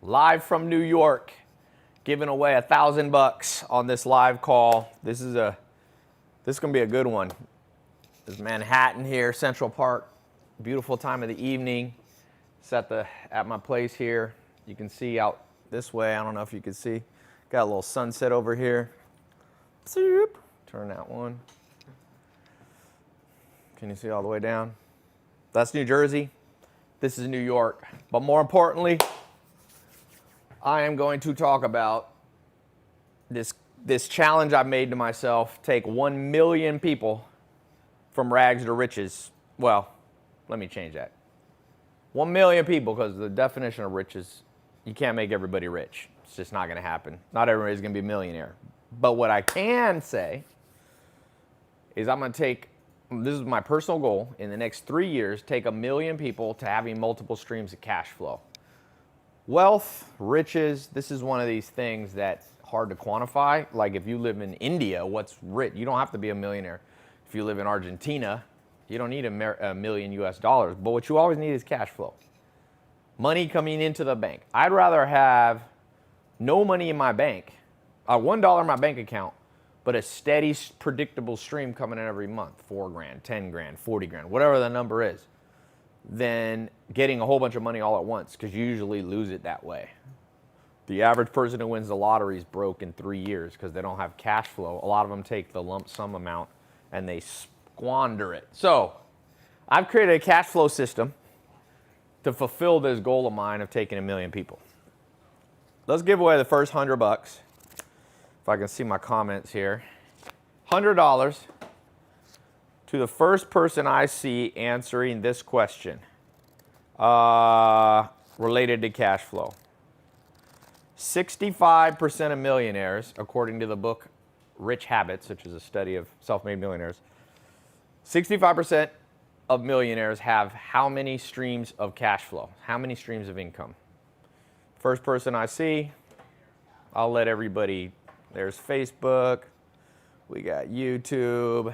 Live from New York, giving away $1,000 on this live call. This is gonna be a good one. This is Manhattan here, Central Park. Beautiful time of the evening. It's at my place here. You can see out this way. I don't know if you can see. Got a little sunset over here. Turn that one. Can you see all the way down? That's New Jersey. This is New York. But more importantly, I am going to talk about this challenge I've made to myself. Take 1 million people from rags to riches. Well, let me change that. 1 million people, because the definition of rich is you can't make everybody rich. It's just not going to happen. Not everybody's going to be a millionaire. But what I can say is I'm going to take, this is my personal goal, in the next 3 years, take 1 million people to having multiple streams of cash flow. Wealth, riches, this is one of these things that's hard to quantify. Like if you live in India, what's rich? You don't have to be a millionaire. If you live in Argentina, you don't need a million US dollars. But what you always need is cash flow. Money coming into the bank. I'd rather have no money in my bank, $1 in my bank account, but a steady, predictable stream coming in every month, 4 grand, 10 grand, 40 grand, whatever the number is, than getting a whole bunch of money all at once, because you usually lose it that way. The average person who wins the lottery is broke in 3 years because they don't have cash flow. A lot of them take the lump sum amount and they squander it. So I've created a cash flow system to fulfill this goal of mine of taking 1 million people. Let's give away the first $100. If I can see my comments here. $100 to the first person I see answering this question related to cash flow. 65% of millionaires, according to the book Rich Habits, which is a study of self-made millionaires, 65% of millionaires have how many streams of cash flow? How many streams of income? First person I see, I'll let everybody, there's Facebook, we got YouTube.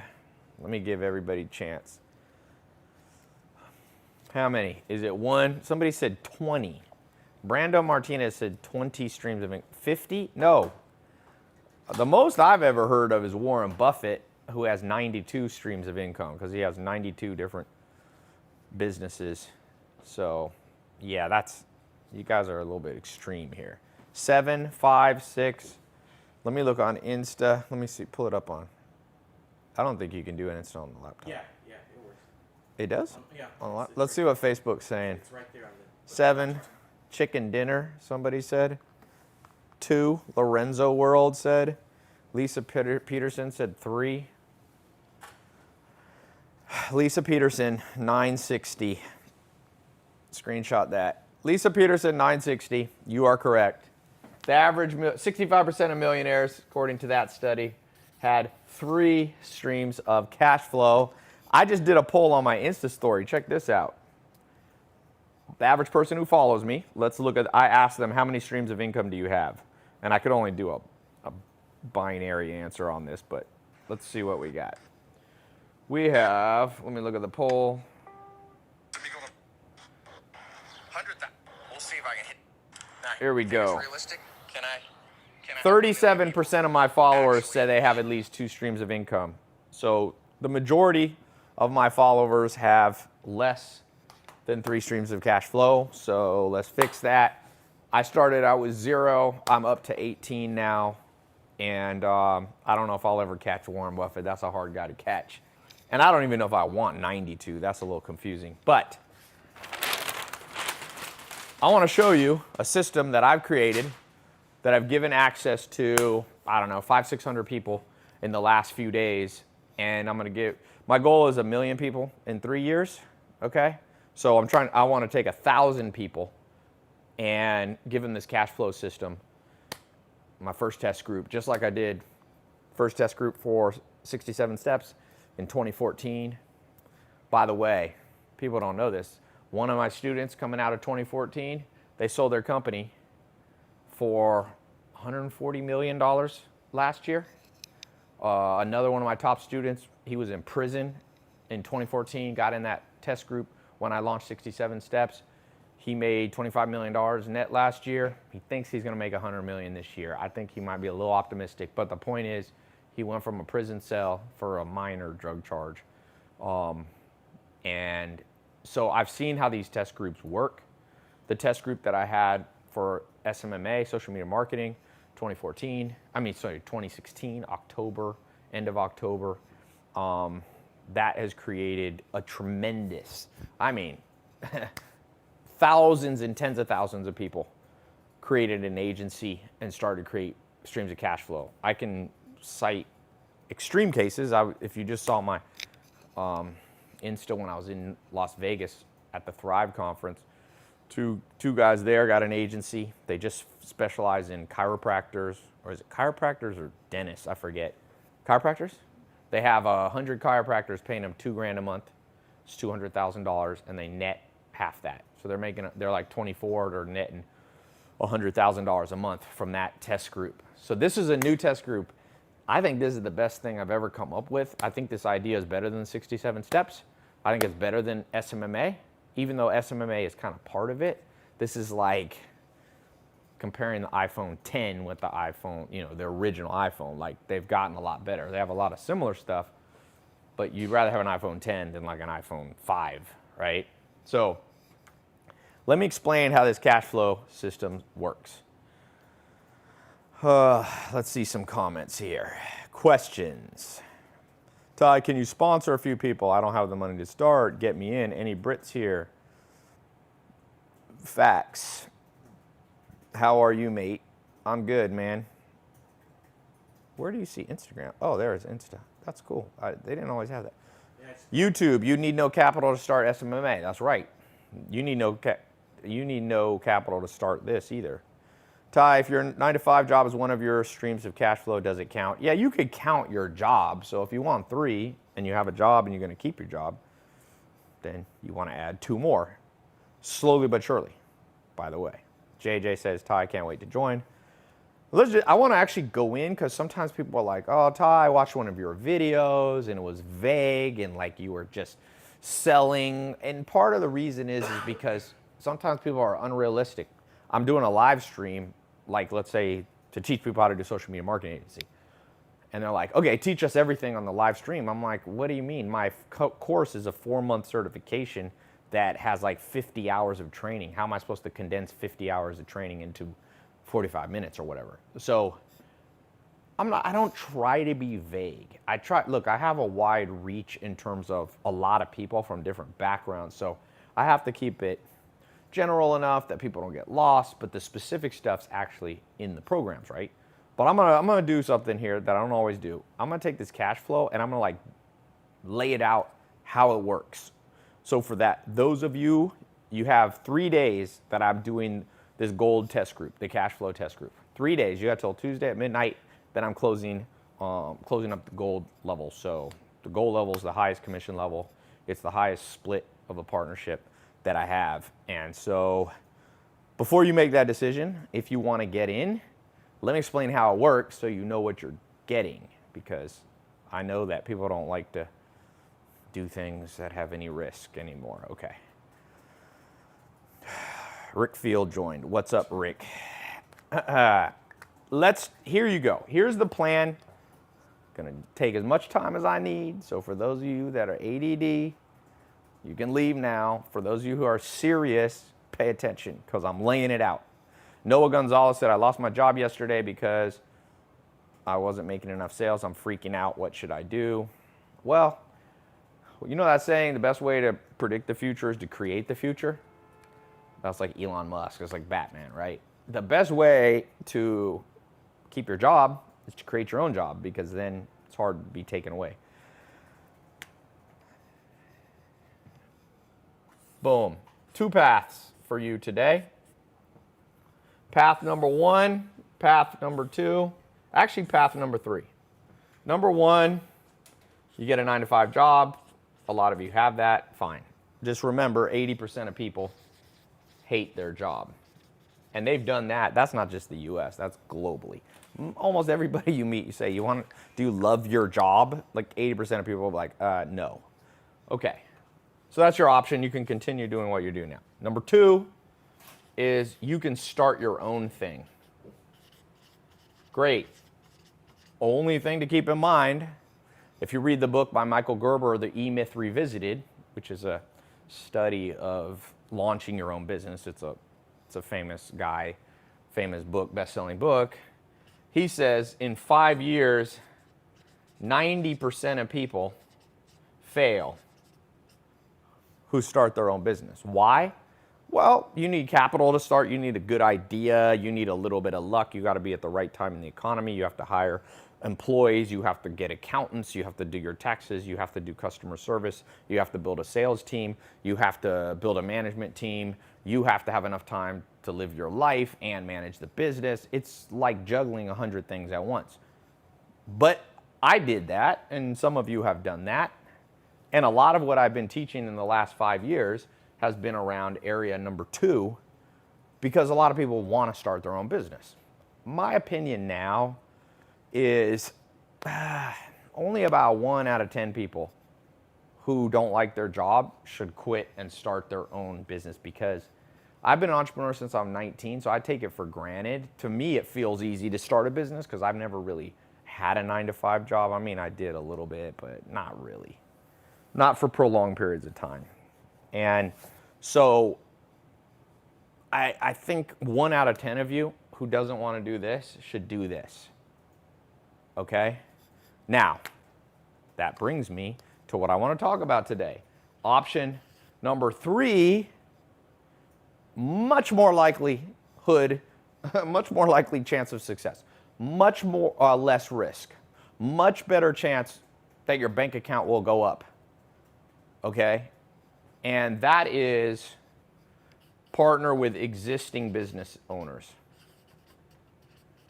Let me give everybody a chance. How many? Is it 1? Somebody said 20. Brando Martinez said 20 streams of income. 50? No. The most I've ever heard of is Warren Buffett, who has 92 streams of income because he has 92 different businesses. So, yeah, you guys are a little bit extreme here. 7, 5, 6. Let me look on Insta. Let me see. Pull it up on. I don't think you can do an Insta on the laptop. Yeah, it works. It does? Yeah. Let's see what Facebook's saying. It's right there on the 7, chicken dinner, somebody said. 2, Lorenzo World said. Lisa Peterson said 3. Lisa Peterson, 960. Screenshot that. Lisa Peterson, 960. You are correct. The average, 65% of millionaires, according to that study, had 3 streams of cash flow. I just did a poll on my Insta story. Check this out. The average person who follows me, I asked them, how many streams of income do you have? And I could only do a binary answer on this, but let's see what we got. We have, let me look at the poll. Let me go to 100,000. We'll see if I can hit. Here we go. Realistic? Can I 37% of my followers say they have at least 2 streams of income. So the majority of my followers have less than 3 streams of cash flow. So let's fix that. I started out with 0. I'm up to 18 now. And I don't know if I'll ever catch Warren Buffett. That's a hard guy to catch. And I don't even know if I want 92. That's a little confusing. But I want to show you a system that I've created that I've given access to, I don't know, 500-600 people in the last few days. And I'm going to my goal is 1 million people in 3 years, okay? So I want to take 1,000 people and give them this cash flow system, my first test group, just like I did first test group for 67 steps in 2014. By the way, people don't know this. One of my students coming out of 2014, they sold their company for $140 million last year. Another one of my top students, he was in prison in 2014, got in that test group when I launched 67 Steps. He made $25 million net last year. He thinks he's going to make $100 million this year. I think he might be a little optimistic, but the point is, he went from a prison cell for a minor drug charge. And so I've seen how these test groups work. The test group that I had for SMMA, social media marketing, 2016, October, end of October, that has created a tremendous, thousands and tens of thousands of people created an agency and started to create streams of cash flow. I can cite extreme cases. If you just saw my Insta when I was in Las Vegas at the Thrive conference, two guys there got an agency. They just specialize in chiropractors, or is it chiropractors or dentists? I forget. Chiropractors? They have 100 chiropractors paying them $2,000 a month. It's $200,000, and they net half that. So they're like 24, they're netting $100,000 a month from that test group. So this is a new test group. I think this is the best thing I've ever come up with. I think this idea is better than 67 steps. I think it's better than SMMA, even though SMMA is kind of part of it. This is like comparing the iPhone 10 with the iPhone, the original iPhone. Like, they've gotten a lot better. They have a lot of similar stuff, but you'd rather have an iPhone 10 than like an iPhone 5, right? So let me explain how this cash flow system works. Let's see some comments here. Questions. Tai, can you sponsor a few people? I don't have the money to start. Get me in. Any Brits here? Facts. How are you, mate? I'm good, man. Where do you see Instagram? Oh, there's Insta. That's cool. They didn't always have that. YouTube, you need no capital to start SMMA. That's right. You need no capital to start this either. Tai, if your 9-to-5 job is one of your streams of cash flow, does it count? Yeah, you could count your job. So if you want 3 and you have a job and you're going to keep your job, then you want to add 2 more. Slowly but surely, by the way. JJ says, Tai, can't wait to join. I want to actually go in, because sometimes people are like, oh, Tai, I watched one of your videos and it was vague and like you were just selling. And part of the reason is because sometimes people are unrealistic. I'm doing a live stream, like let's say to teach people how to do social media marketing agency. And they're like, okay, teach us everything on the live stream. I'm like, what do you mean? My course is a 4-month certification that has like 50 hours of training. How am I supposed to condense 50 hours of training into 45 minutes or whatever? So I don't try to be vague. I have a wide reach in terms of a lot of people from different backgrounds. So I have to keep it general enough that people don't get lost, but the specific stuff's actually in the programs, right? But I'm gonna do something here that I don't always do. I'm gonna take this cash flow and I'm gonna like lay it out how it works. So for that, those of you have 3 days that I'm doing this gold test group, the cash flow test group. 3 days. You got till Tuesday at midnight. Then I'm closing up the gold level. So the gold level is the highest commission level. It's the highest split of a partnership that I have. And so before you make that decision, if you want to get in, let me explain how it works so you know what you're getting, because I know that people don't like to do things that have any risk anymore. Okay. Rick Field joined. What's up, Rick? Here you go. Here's the plan. Gonna take as much time as I need. So for those of you that are ADD, you can leave now. For those of you who are serious, pay attention, because I'm laying it out. Noah Gonzalez said, I lost my job yesterday because I wasn't making enough sales. I'm freaking out. What should I do? Well, you know that saying, the best way to predict the future is to create the future? That's like Elon Musk. It's like Batman, right? The best way to keep your job is to create your own job, because then it's hard to be taken away. Boom. 2 paths for you today. Path number 1, path number 2, actually path number 3. Number 1, you get a 9-to-5 job. A lot of you have that. Fine. Just remember, 80% of people hate their job. And they've done that. That's not just the US, that's globally. Almost everybody you meet, you say, do you love your job? Like 80% of people are like, no. Okay. So that's your option. You can continue doing what you're doing now. Number 2, is you can start your own thing. Great. Only thing to keep in mind, if you read the book by Michael Gerber, The E-Myth Revisited, which is a study of launching your own business, it's a famous guy, famous book, best-selling book. He says in 5 years, 90% of people fail who start their own business. Why? Well, you need capital to start. You need a good idea. You need a little bit of luck. You got to be at the right time in the economy. You have to hire employees. You have to get accountants. You have to do your taxes. You have to do customer service. You have to build a sales team. You have to build a management team. You have to have enough time to live your life and manage the business. It's like juggling 100 things at once. But I did that, and some of you have done that. And a lot of what I've been teaching in the last 5 years has been around area number 2, because a lot of people want to start their own business. My opinion now is only about 1 out of 10 people who don't like their job should quit and start their own business, because I've been an entrepreneur since I'm 19, so I take it for granted. To me, it feels easy to start a business because I've never really had a 9-to-5 job. I mean, I did a little bit, but not really. Not for prolonged periods of time. And so I think 1 out of 10 of you who doesn't want to do this should do this. Okay? Now, that brings me to what I want to talk about today. Option number 3, much more likelihood, much more likely chance of success, much more less risk, much better chance that your bank account will go up. Okay? And that is partner with existing business owners.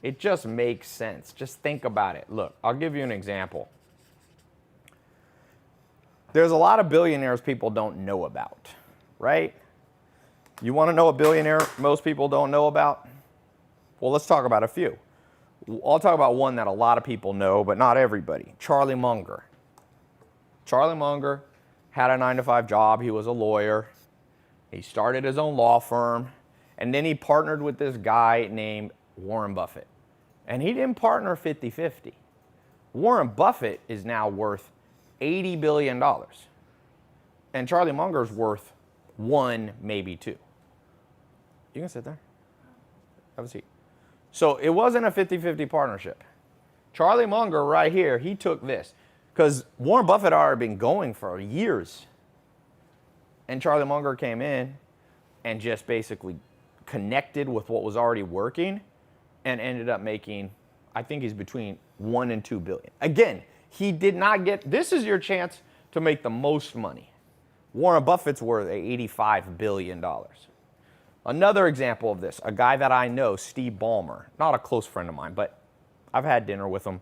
It just makes sense. Just think about it. Look, I'll give you an example. There's a lot of billionaires people don't know about, right? You want to know a billionaire most people don't know about? Well, let's talk about a few. I'll talk about one that a lot of people know, but not everybody. Charlie Munger. Charlie Munger had a 9-to-5 job. He was a lawyer. He started his own law firm, and then he partnered with this guy named Warren Buffett. And he didn't partner 50-50. Warren Buffett is now worth $80 billion. And Charlie Munger's worth 1, maybe 2. You can sit there. Have a seat. So it wasn't a 50-50 partnership. Charlie Munger right here, he took this. Because Warren Buffett had already been going for years. And Charlie Munger came in and just basically connected with what was already working and ended up making, I think he's between 1 and 2 billion. Again, he did not get, this is your chance to make the most money. Warren Buffett's worth $85 billion. Another example of this, a guy that I know, Steve Ballmer, not a close friend of mine, but I've had dinner with him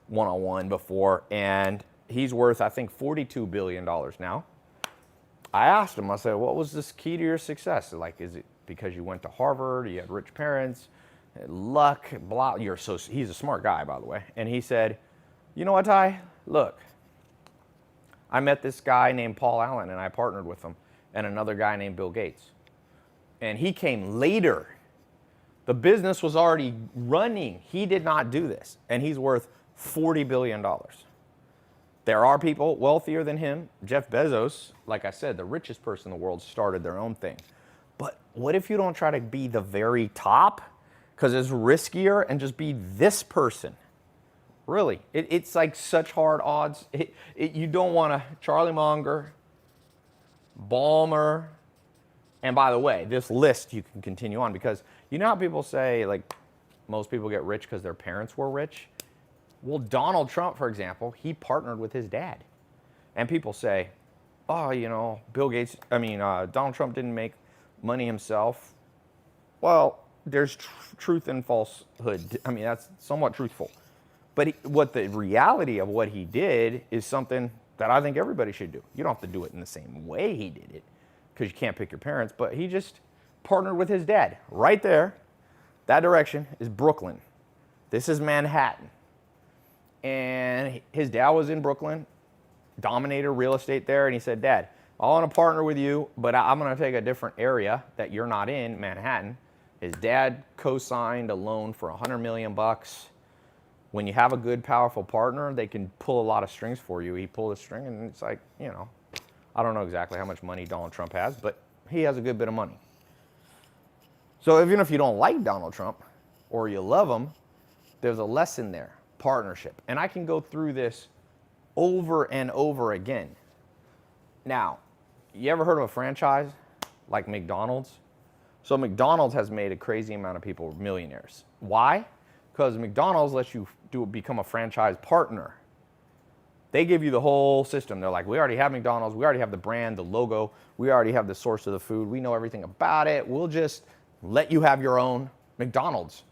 one-on-one before, and he's worth, I think, $42 billion now. I asked him, I said, what was this key to your success? Like, is it because you went to Harvard, you had rich parents, luck, blah, he's a smart guy, by the way. And he said, you know what, Tai? Look, I met this guy named Paul Allen, and I partnered with him, and another guy named Bill Gates. And he came later. The business was already running. He did not do this, and he's worth $40 billion. There are people wealthier than him. Jeff Bezos, like I said, the richest person in the world, started their own thing. But what if you don't try to be the very top? Because it's riskier, and just be this person. Really, it's like such hard odds. You don't want to, Charlie Munger, Ballmer, and by the way, this list you can continue on, because you know how people say, like, most people get rich because their parents were rich? Well, Donald Trump, for example, he partnered with his dad. And people say, oh, you know, Donald Trump didn't make money himself. Well, there's truth and falsehood. I mean, that's somewhat truthful. But what the reality of what he did is something that I think everybody should do. You don't have to do it in the same way he did it, because you can't pick your parents, but he just partnered with his dad. Right there, that direction is Brooklyn. This is Manhattan. And his dad was in Brooklyn, dominated real estate there, and he said, Dad, I want to partner with you, but I'm going to take a different area that you're not in, Manhattan. His dad co-signed a loan for $100 million. When you have a good, powerful partner, they can pull a lot of strings for you. He pulled a string, and it's like, you know, I don't know exactly how much money Donald Trump has, but he has a good bit of money. So even if you don't like Donald Trump or you love him, there's a lesson there, partnership. And I can go through this over and over again. Now, you ever heard of a franchise like McDonald's? So McDonald's has made a crazy amount of people millionaires. Why? Because McDonald's lets you become a franchise partner. They give you the whole system. They're like, we already have McDonald's. We already have the brand, the logo. We already have the source of the food. We know everything about it. We'll just let you have your own McDonald's.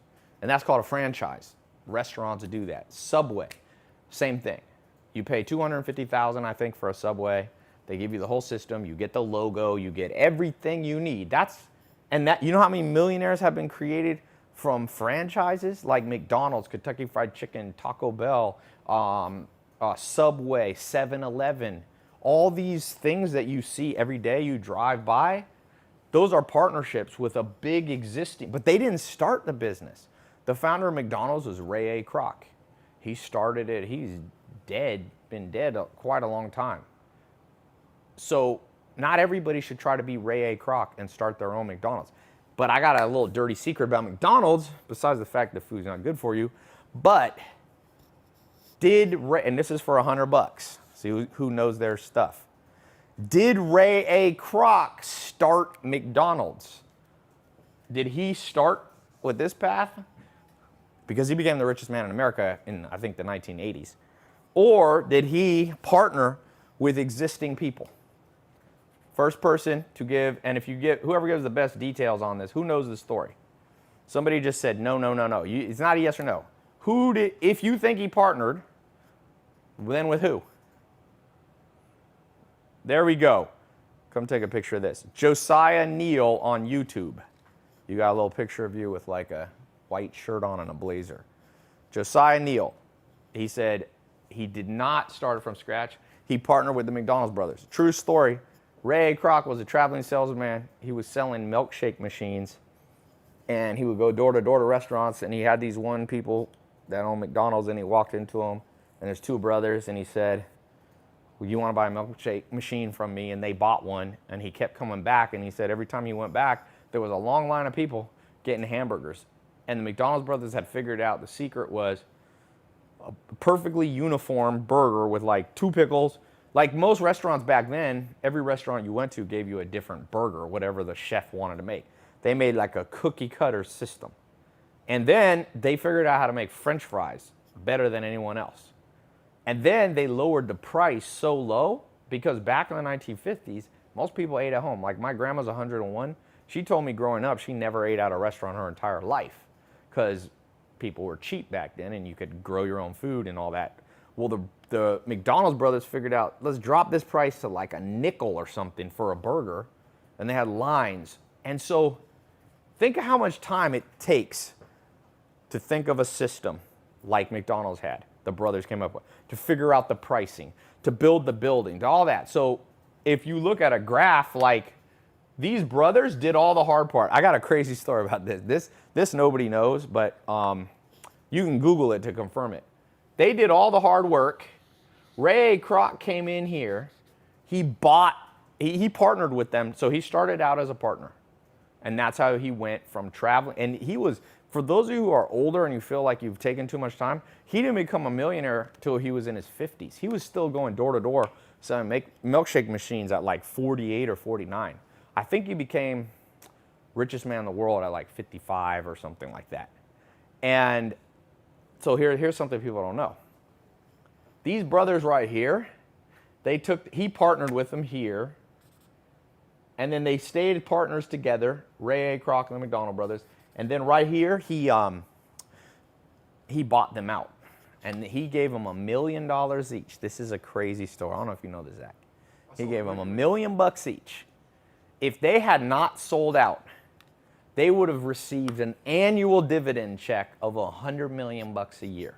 And that's called a franchise. Restaurants do that. Subway, same thing. You pay $250,000, I think, for a Subway. They give you the whole system. You get the logo. You get everything you need. You know how many millionaires have been created from franchises like McDonald's, Kentucky Fried Chicken, Taco Bell, Subway, 7-Eleven. All these things that you see every day you drive by, those are partnerships with a big existing, but they didn't start the business. The founder of McDonald's was Ray A. Kroc. He started it. He's dead, been dead quite a long time. So not everybody should try to be Ray A. Kroc and start their own McDonald's. But I got a little dirty secret about McDonald's, besides the fact the food's not good for you. But and this is for $100. See who knows their stuff. Did Ray A. Kroc start McDonald's? Did he start with this path? Because he became the richest man in America in, I think, the 1980s. Or did he partner with existing people? First person to give, and if you give, whoever gives the best details on this, who knows the story? Somebody just said, no. It's not a yes or no. If you think he partnered, then with who? There we go. Come take a picture of this. Josiah Neal on YouTube. You got a little picture of you with like a white shirt on and a blazer. Josiah Neal. He said he did not start it from scratch. He partnered with the McDonald's brothers. True story. Ray A. Kroc was a traveling salesman. He was selling milkshake machines, and he would go door to door to restaurants, and he had these one people that owned McDonald's, and he walked into them, and there's two brothers, and he said, well, you want to buy a milkshake machine from me? And they bought one, and he kept coming back, and he said every time he went back, there was a long line of people getting hamburgers. And the McDonald's brothers had figured out the secret was a perfectly uniform burger with like 2 pickles. Like most restaurants back then, every restaurant you went to gave you a different burger, whatever the chef wanted to make. They made like a cookie cutter system. And then they figured out how to make French fries better than anyone else. And then they lowered the price so low because back in the 1950s, most people ate at home. Like my grandma's 101. She told me growing up she never ate at a restaurant her entire life because people were cheap back then and you could grow your own food and all that. Well, the McDonald's brothers figured out, let's drop this price to like a nickel or something for a burger. And they had lines. And so think of how much time it takes to think of a system like McDonald's had, the brothers came up with, to figure out the pricing, to build the building, to all that. So if you look at a graph, like these brothers did all the hard part. I got a crazy story about this. This nobody knows, but you can Google it to confirm it. They did all the hard work. Ray A. Kroc came in here. He partnered with them. So he started out as a partner. And that's how he went from traveling. And he was, for those of you who are older and you feel like you've taken too much time, he didn't become a millionaire till he was in his 50s. He was still going door to door selling milkshake machines at like 48 or 49. I think he became richest man in the world at like 55 or something like that. And so here's something people don't know. These brothers right here, he partnered with them here, and then they stayed partners together, Ray A. Kroc and the McDonald brothers, and then right here, he bought them out, and he gave them $1 million each. This is a crazy story. I don't know if you know this, Zach. He gave them $1 million each. If they had not sold out, they would have received an annual dividend check of $100 million a year.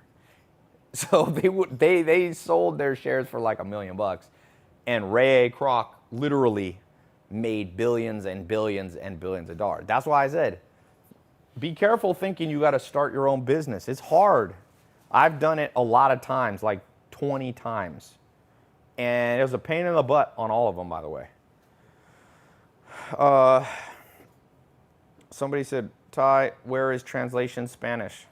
So they sold their shares for like $1 million, and Ray A. Kroc literally made billions and billions and billions of dollars. That's why I said, be careful thinking you got to start your own business. It's hard. I've done it a lot of times, like 20 times. And it was a pain in the butt on all of them, by the way. Somebody said, Tai, where is translation Spanish?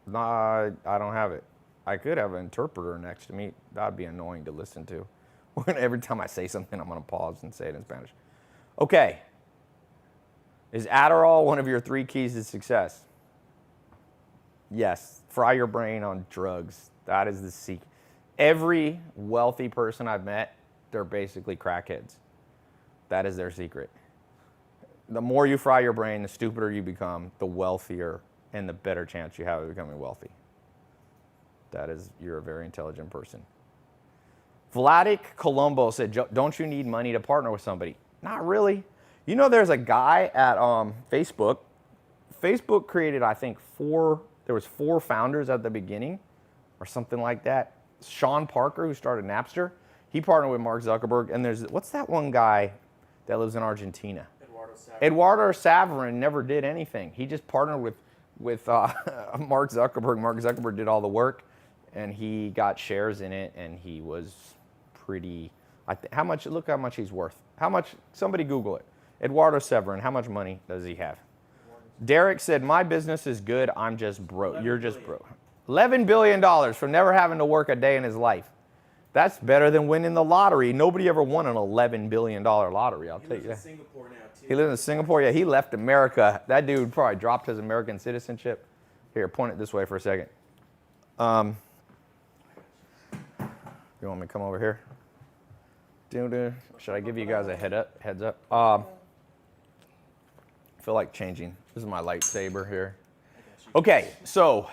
Nah, I don't have it. I could have an interpreter next to me. That'd be annoying to listen to. Every time I say something, I'm going to pause and say it in Spanish. Okay. Is Adderall one of your 3 keys to success? Yes. Fry your brain on drugs. That is the secret. Every wealthy person I've met, they're basically crackheads. That is their secret. The more you fry your brain, the stupider you become, the wealthier and the better chance you have of becoming wealthy. That is, you're a very intelligent person. Vladik Colombo said, don't you need money to partner with somebody? Not really. You know, there's a guy at Facebook. Facebook created, I think, there was 4 founders at the beginning or something like that. Sean Parker, who started Napster, he partnered with Mark Zuckerberg. And there's, what's that one guy that lives in Argentina? Eduardo Saverin never did anything. He just partnered with Mark Zuckerberg. Mark Zuckerberg did all the work, and he got shares in it, and he was pretty, how much, look how much he's worth. How much, somebody Google it. Eduardo Severin, how much money does he have? Derek said, my business is good, I'm just broke. You're just broke. $11 billion from never having to work a day in his life. That's better than winning the lottery. Nobody ever won an $11 billion lottery, I'll tell you that. He lives in Singapore now, too. He lives in Singapore? Yeah, he left America. That dude probably dropped his American citizenship. Here, point it this way for a second. You want me to come over here? Should I give you guys a heads up? I feel like changing. This is my lightsaber here. Okay, so.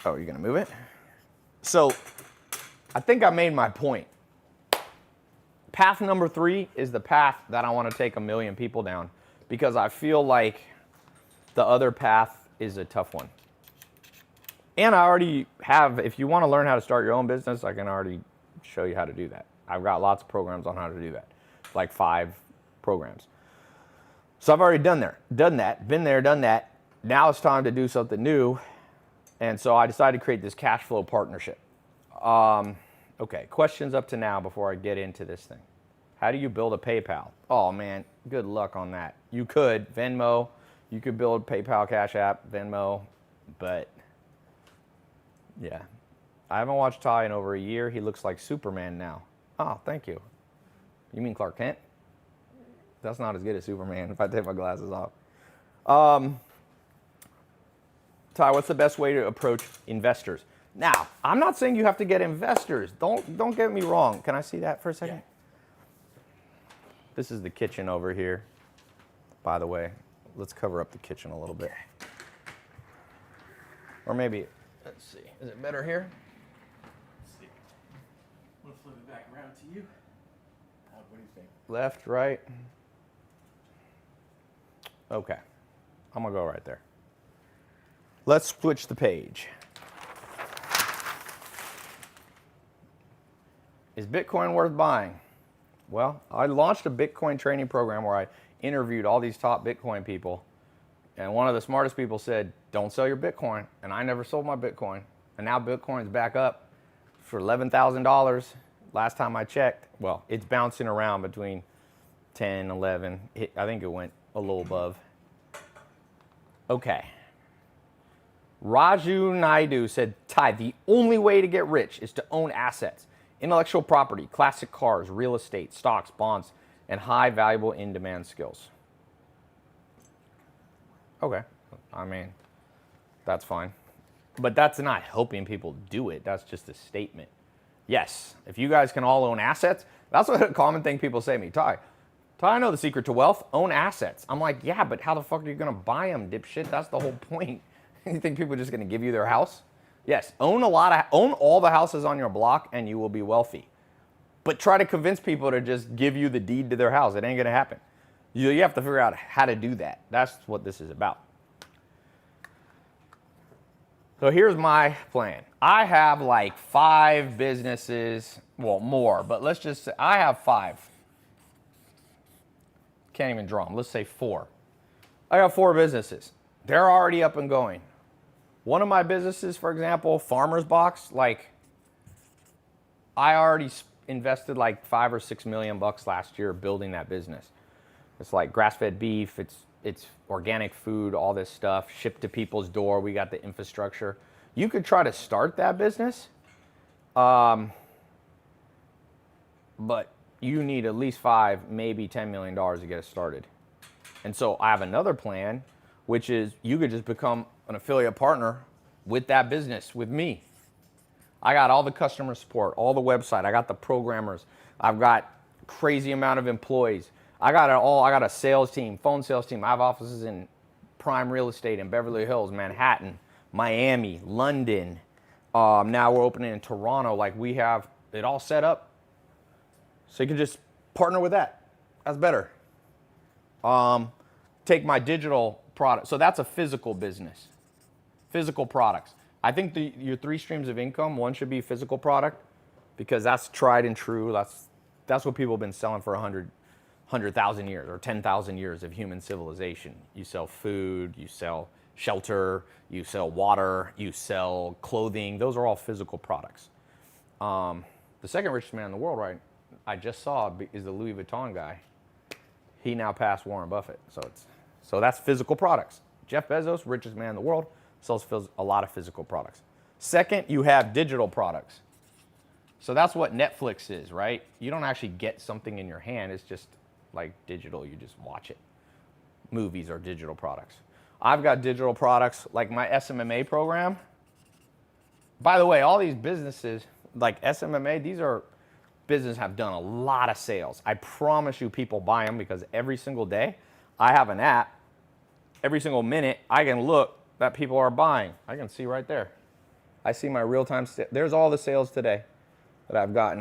Oh, you're going to move it? So, I think I made my point. Path number 3 is the path that I want to take 1 million people down because I feel like the other path is a tough one. And I already have, if you want to learn how to start your own business, I can already show you how to do that. I've got lots of programs on how to do that, like 5 programs. So I've already done that, been there, done that. Now it's time to do something new. And so I decided to create this cash flow partnership. Okay, questions up to now before I get into this thing. How do you build a PayPal? Oh man, good luck on that. You could, Venmo, you could build PayPal, Cash App, Venmo, but yeah. I haven't watched Tai in over a year. He looks like Superman now. Oh, thank you. You mean Clark Kent? That's not as good as Superman if I take my glasses off. Tai, what's the best way to approach investors? Now, I'm not saying you have to get investors. Don't get me wrong. Can I see that for a second? Yeah. This is the kitchen over here, by the way. Let's cover up the kitchen a little bit. Or maybe, let's see. Is it better here? Let's see. I'm going to flip it back around to you. What do you think? Left, right? Okay. I'm going to go right there. Let's switch the page. Is Bitcoin worth buying? Well, I launched a Bitcoin training program where I interviewed all these top Bitcoin people. And one of the smartest people said, don't sell your Bitcoin. And I never sold my Bitcoin. And now Bitcoin's back up for $11,000 last time I checked. Well, it's bouncing around between 10, 11. I think it went a little above. Okay. Raju Naidu said, Tai, the only way to get rich is to own assets, intellectual property, classic cars, real estate, stocks, bonds, and high valuable in-demand skills. Okay, I mean, that's fine. But that's not helping people do it. That's just a statement. Yes, if you guys can all own assets, that's what a common thing people say to me. Tai, I know the secret to wealth, own assets. I'm like, yeah, but how the fuck are you gonna buy them, dipshit? That's the whole point. You think people are just gonna give you their house? Yes, own all the houses on your block and you will be wealthy. But try to convince people to just give you the deed to their house. It ain't gonna happen. You have to figure out how to do that. That's what this is about. So here's my plan. I have like 5 businesses, well, more, but let's just say I have 5. Can't even draw them. Let's say 4. I got 4 businesses. They're already up and going. One of my businesses, for example, Farmer's Box, like I already invested like $5 or $6 million last year building that business. It's like grass-fed beef, it's organic food, all this stuff, shipped to people's door. We got the infrastructure. You could try to start that business, but you need at least 5, maybe $10 million to get it started. And so I have another plan, which is you could just become an affiliate partner with that business, with me. I got all the customer support, all the website. I got the programmers. I've got crazy amount of employees. I got it all. I got a sales team, phone sales team. I have offices in prime real estate in Beverly Hills, Manhattan, Miami, London. Now we're opening in Toronto. Like we have it all set up. So you can just partner with that. That's better. Take my digital product. So that's a physical business. Physical products. I think your 3 streams of income, one should be physical product because that's tried and true. That's what people have been selling for 100,000 years or 10,000 years of human civilization. You sell food, you sell shelter, you sell water, you sell clothing. Those are all physical products. The second richest man in the world, right, I just saw is the Louis Vuitton guy. He now passed Warren Buffett. So that's physical products. Jeff Bezos, richest man in the world, sells a lot of physical products. Second, you have digital products. So that's what Netflix is, right? You don't actually get something in your hand. It's just like digital. You just watch it. Movies are digital products. I've got digital products like my SMMA program. By the way, all these businesses like SMMA, these are businesses have done a lot of sales. I promise you people buy them because every single day I have an app. Every single minute I can look that people are buying. I can see right there. I see my real-time, there's all the sales today that I've gotten.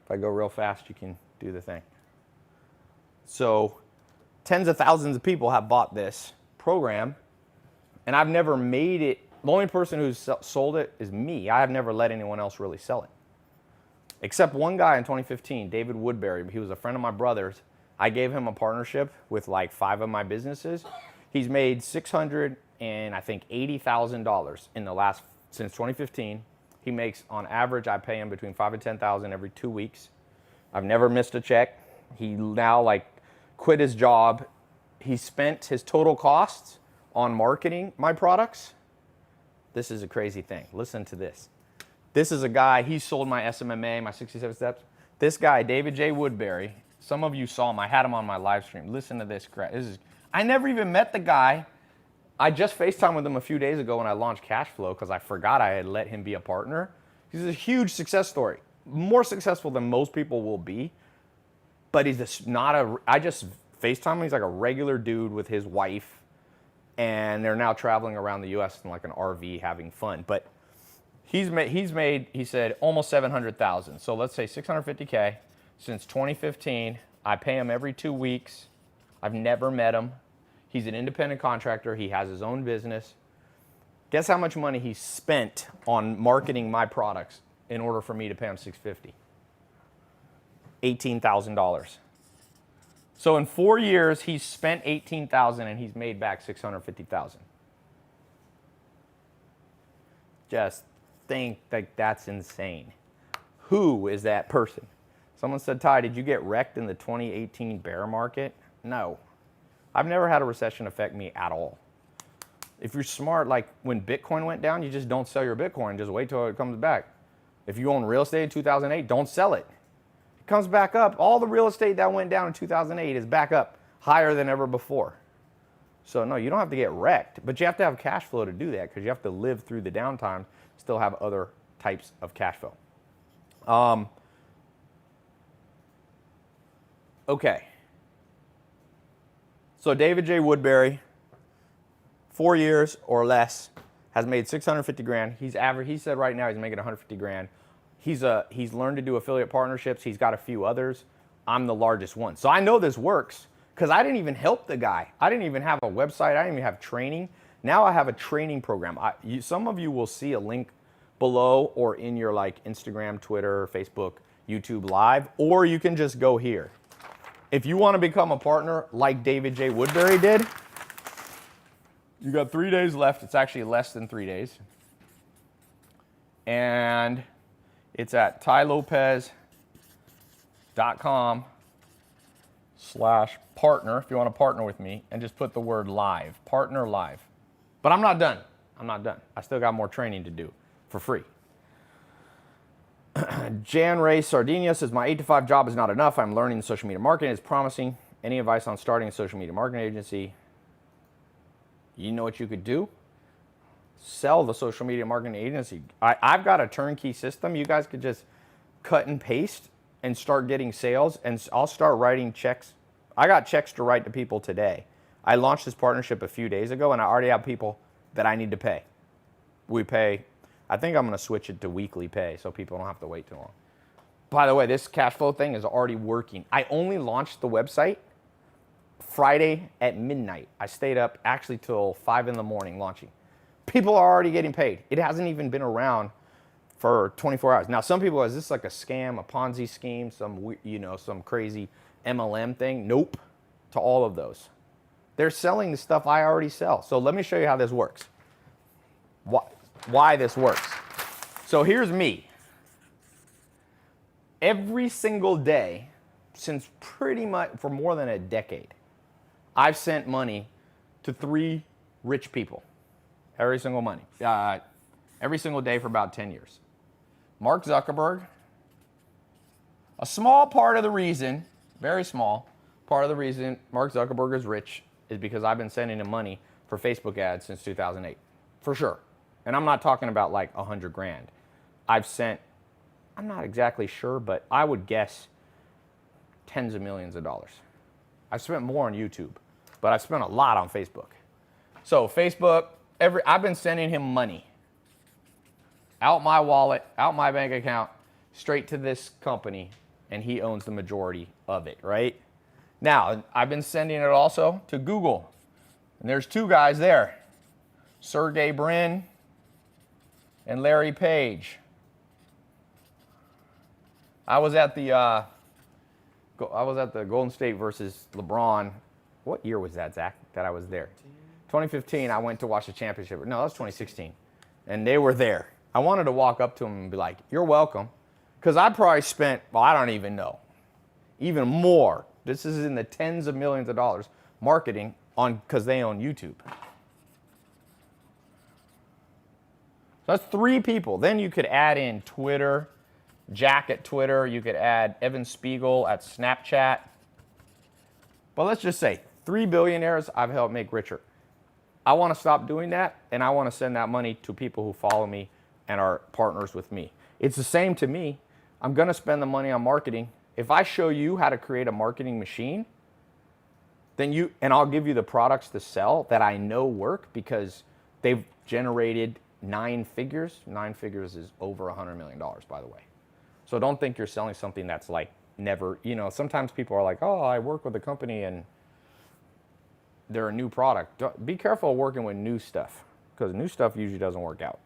If I go real fast, you can do the thing. So tens of thousands of people have bought this program and I've never made it. The only person who's sold it is me. I have never let anyone else really sell it. Except one guy in 2015, David Woodbury. He was a friend of my brother's. I gave him a partnership with like 5 of my businesses. He's made $680,000 in the last, since 2015. He makes, on average, I pay him between $5,000 and $10,000 every 2 weeks. I've never missed a check. He now like quit his job. He spent his total costs on marketing my products. This is a crazy thing. Listen to this. This is a guy, he sold my SMMA, my 67 steps. This guy, David J. Woodbury, some of you saw him. I had him on my live stream. Listen to this. I never even met the guy. I just FaceTimed with him a few days ago when I launched Cashfloww because I forgot I had let him be a partner. He's a huge success story. More successful than most people will be. But he's I just FaceTimed him. He's like a regular dude with his wife. And they're now traveling around the U.S. in like an RV having fun. But he's made, he said, almost 700,000. So let's say 650K since 2015. I pay him every 2 weeks. I've never met him. He's an independent contractor. He has his own business. Guess how much money he spent on marketing my products in order for me to pay him $650? $18,000. So in 4 years, he's spent $18,000 and he's made back $650,000. Just think like that's insane. Who is that person? Someone said, Ty, did you get wrecked in the 2018 bear market? No. I've never had a recession affect me at all. If you're smart, like when Bitcoin went down, you just don't sell your Bitcoin. Just wait till it comes back. If you own real estate in 2008, don't sell it. It comes back up. All the real estate that went down in 2008 is back up higher than ever before. So no, you don't have to get wrecked, but you have to have cash flow to do that because you have to live through the downtime, still have other types of cash flow. Okay. So David J. Woodbury, 4 years or less, has made 650 grand. He said right now he's making 150 grand. He's learned to do affiliate partnerships. He's got a few others. I'm the largest one. So I know this works because I didn't even help the guy. I didn't even have a website. I didn't even have training. Now I have a training program. Some of you will see a link below or in your like Instagram, Twitter, Facebook, YouTube Live, or you can just go here. If you want to become a partner like David J. Woodbury did, you got 3 days left. It's actually less than 3 days. And it's at tailopez.com/partner if you want to partner with me, and just put the word live, partner live. But I'm not done. I'm not done. I still got more training to do for free. Jan Ray Sardinia says, my 8 to 5 job is not enough. I'm learning social media marketing. It's promising. Any advice on starting a social media marketing agency? You know what you could do? Sell the social media marketing agency. I've got a turnkey system. You guys could just cut and paste and start getting sales, and I'll start writing checks. I got checks to write to people today. I launched this partnership a few days ago, and I already have people that I need to pay. We pay, I think I'm going to switch it to weekly pay so people don't have to wait too long. By the way, this Cashfloww thing is already working. I only launched the website Friday at midnight. I stayed up actually till 5 in the morning launching. People are already getting paid. It hasn't even been around for 24 hours. Now, some people, is this like a scam, a Ponzi scheme, some crazy MLM thing? Nope, to all of those. They're selling the stuff I already sell. So let me show you how this works. Why this works. So here's me. Every single day, since pretty much for more than a decade, I've sent money to 3 rich people. Every single day for about 10 years. Mark Zuckerberg. A small part of the reason, very small part of the reason Mark Zuckerberg is rich is because I've been sending him money for Facebook ads since 2008, for sure. And I'm not talking about like 100 grand. I've sent, I'm not exactly sure, but I would guess tens of millions of dollars. I've spent more on YouTube, but I've spent a lot on Facebook. So Facebook, I've been sending him money out my wallet, out my bank account, straight to this company, and he owns the majority of it, right? Now, I've been sending it also to Google, and there's 2 guys there, Sergey Brin and Larry Page. I was at the Golden State versus LeBron. What year was that, Zach, that I was there? 2015, I went to watch the championship. No, that was 2016. And they were there. I wanted to walk up to them and be like, you're welcome. Because I probably spent, well, I don't even know, even more. This is in the tens of millions of dollars marketing on, because they own YouTube. So that's 3 people. Then you could add in Twitter, Jack at Twitter. You could add Evan Spiegel at Snapchat. But let's just say 3 billionaires I've helped make richer. I want to stop doing that, and I want to send that money to people who follow me and are partners with me. It's the same to me. I'm going to spend the money on marketing. If I show you how to create a marketing machine, then and I'll give you the products to sell that I know work because they've generated 9 figures. 9 figures is over $100 million, by the way. So don't think you're selling something that's like never, sometimes people are like, oh, I work with a company and they're a new product. Be careful working with new stuff because new stuff usually doesn't work out.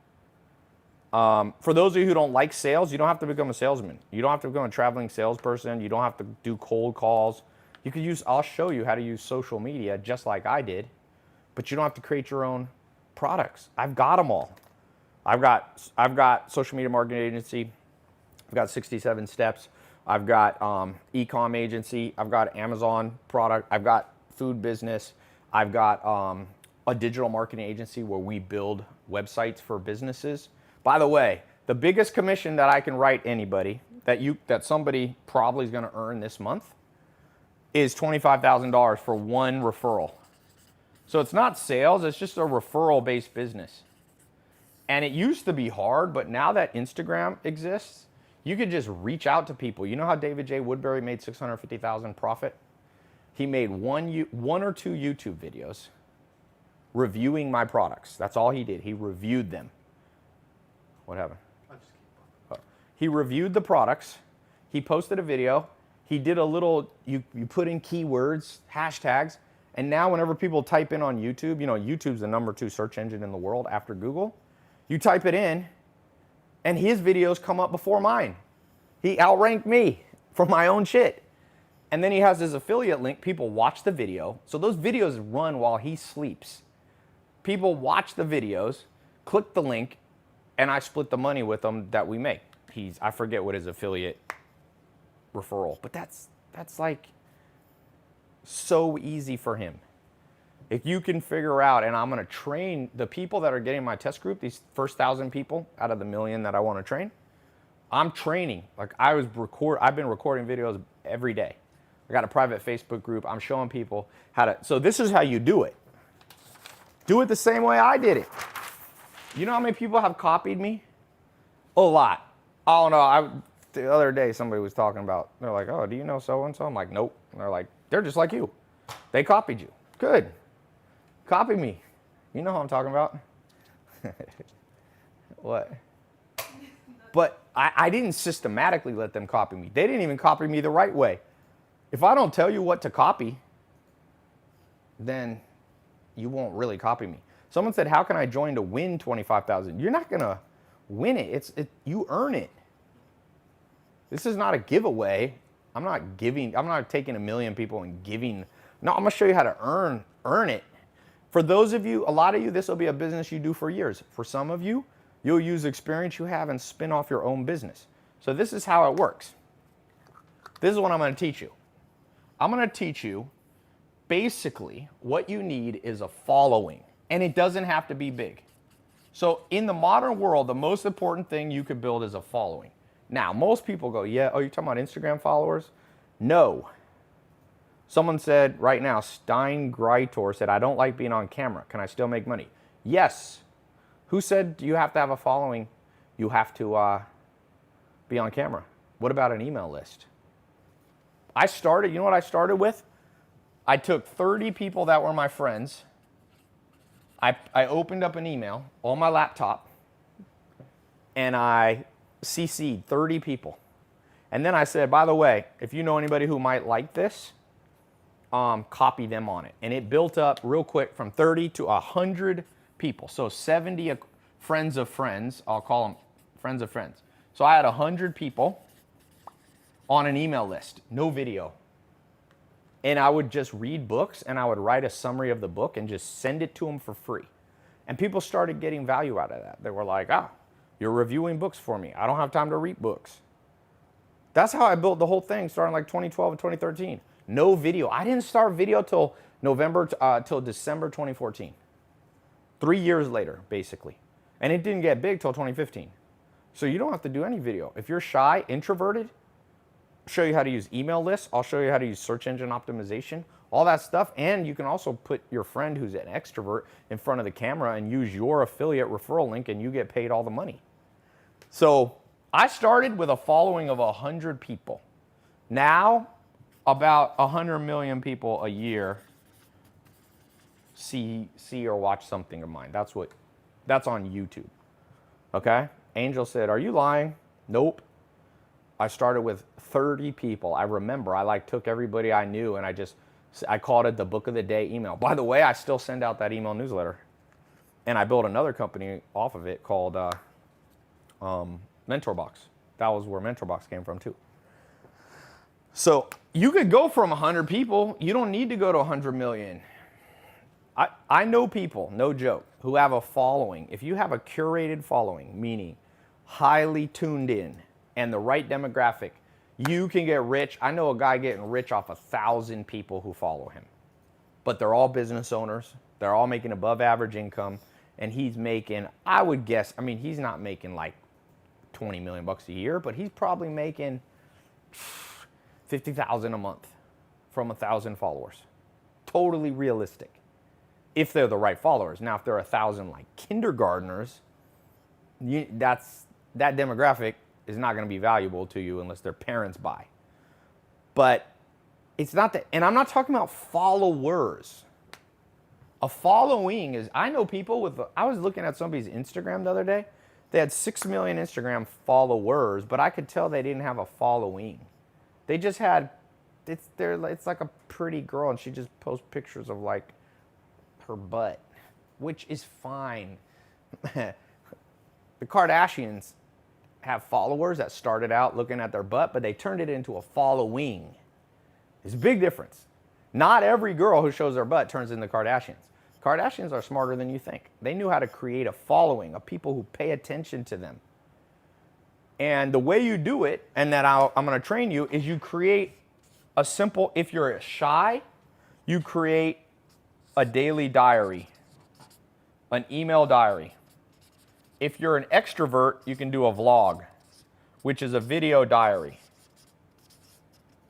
For those of you who don't like sales, you don't have to become a salesman. You don't have to become a traveling salesperson. You don't have to do cold calls. You could I'll show you how to use social media just like I did, but you don't have to create your own products. I've got them all. I've got social media marketing agency. I've got 67 steps. I've got e-com agency. I've got Amazon product. I've got food business. I've got a digital marketing agency where we build websites for businesses. By the way, the biggest commission that I can write anybody that somebody probably is going to earn this month is $25,000 for one referral. So it's not sales, it's just a referral-based business. And it used to be hard, but now that Instagram exists, you could just reach out to people. You know how David J. Woodbury made $650,000 profit? He made one or 2 YouTube videos reviewing my products. That's all he did. He reviewed them. What happened? He reviewed the products. He posted a video. He did a little, you put in keywords, hashtags, And now whenever people type in on YouTube, you know, YouTube's the #2 search engine in the world after Google. You type it in, and his videos come up before mine. He outranked me for my own shit. And then he has his affiliate link. People watch the video. So those videos run while he sleeps. People watch the videos, click the link, and I split the money with them that we make. I forget what his affiliate referral, but that's like so easy for him. If you can figure out, and I'm going to train the people that are getting my test group, these first 1,000 people out of the million that I want to train, I'm training. Like I've been recording videos every day. I got a private Facebook group. I'm showing people how to, so this is how you do it. Do it the same way I did it. You know how many people have copied me? A lot. Oh no, the other day somebody was talking about, they're like, oh, do you know so-and-so? I'm like, nope. And they're like, they're just like you. They copied you. Good. Copy me. You know who I'm talking about? What? But I didn't systematically let them copy me. They didn't even copy me the right way. If I don't tell you what to copy, then you won't really copy me. Someone said, how can I join to win 25,000? You're not going to win it. You earn it. This is not a giveaway. I'm not taking 1 million people and giving. No, I'm going to show you how to earn it. For those of you, a lot of you, this will be a business you do for years. For some of you, you'll use experience you have and spin off your own business. So this is how it works. This is what I'm going to teach you. I'm going to teach you basically what you need is a following. And it doesn't have to be big. So in the modern world, the most important thing you could build is a following. Now, most people go, yeah, oh, you're talking about Instagram followers? No. Someone said right now, Stein Greitor said, I don't like being on camera. Can I still make money? Yes. Who said you have to have a following? You have to be on camera. What about an email list? You know what I started with? I took 30 people that were my friends. I opened up an email on my laptop and I CC'd 30 people. And then I said, by the way, if you know anybody who might like this, copy them on it. And it built up real quick from 30 to 100 people. So 70 friends of friends, I'll call them friends of friends. So I had 100 people on an email list, no video. And I would just read books and I would write a summary of the book and just send it to them for free. And people started getting value out of that. They were like, you're reviewing books for me. I don't have time to read books. That's how I built the whole thing starting like 2012 and 2013. No video. I didn't start video till December 2014. 3 years later, basically. And it didn't get big till 2015. So you don't have to do any video. If you're shy, introverted, I'll show you how to use email lists. I'll show you how to use search engine optimization, all that stuff. And you can also put your friend who's an extrovert in front of the camera and use your affiliate referral link and you get paid all the money. So I started with a following of 100 people. Now, about 100 million people a year see or watch something of mine. That's on YouTube. Okay? Angel said, are you lying? Nope. I started with 30 people. I remember I took everybody I knew and I called it the book of the day email. By the way, I still send out that email newsletter. And I built another company off of it called MentorBox. That was where MentorBox came from too. So you could go from 100 people. You don't need to go to 100 million. I know people, no joke, who have a following. If you have a curated following, meaning highly tuned in and the right demographic, you can get rich. I know a guy getting rich off 1,000 people who follow him. But they're all business owners. They're all making above average income. And he's making, I would guess, I mean, he's not making like 20 million bucks a year, but he's probably making 50,000 a month from 1,000 followers. Totally realistic. If they're the right followers. Now, if there are 1,000 like kindergartners, that demographic is not going to be valuable to you unless their parents buy. But it's not that, and I'm not talking about followers. A following is, I know people I was looking at somebody's Instagram the other day. They had 6 million Instagram followers, but I could tell they didn't have a following. They just had it's like a pretty girl, and she just posts pictures of like her butt, which is fine. The Kardashians have followers that started out looking at their butt, but they turned it into a following. It's a big difference. Not every girl who shows their butt turns into Kardashians. Kardashians are smarter than you think. They knew how to create a following of people who pay attention to them. And the way you do it, and that I'm going to train you, is you create a simple, if you're shy, you create a daily diary, an email diary. If you're an extrovert, you can do a vlog, which is a video diary.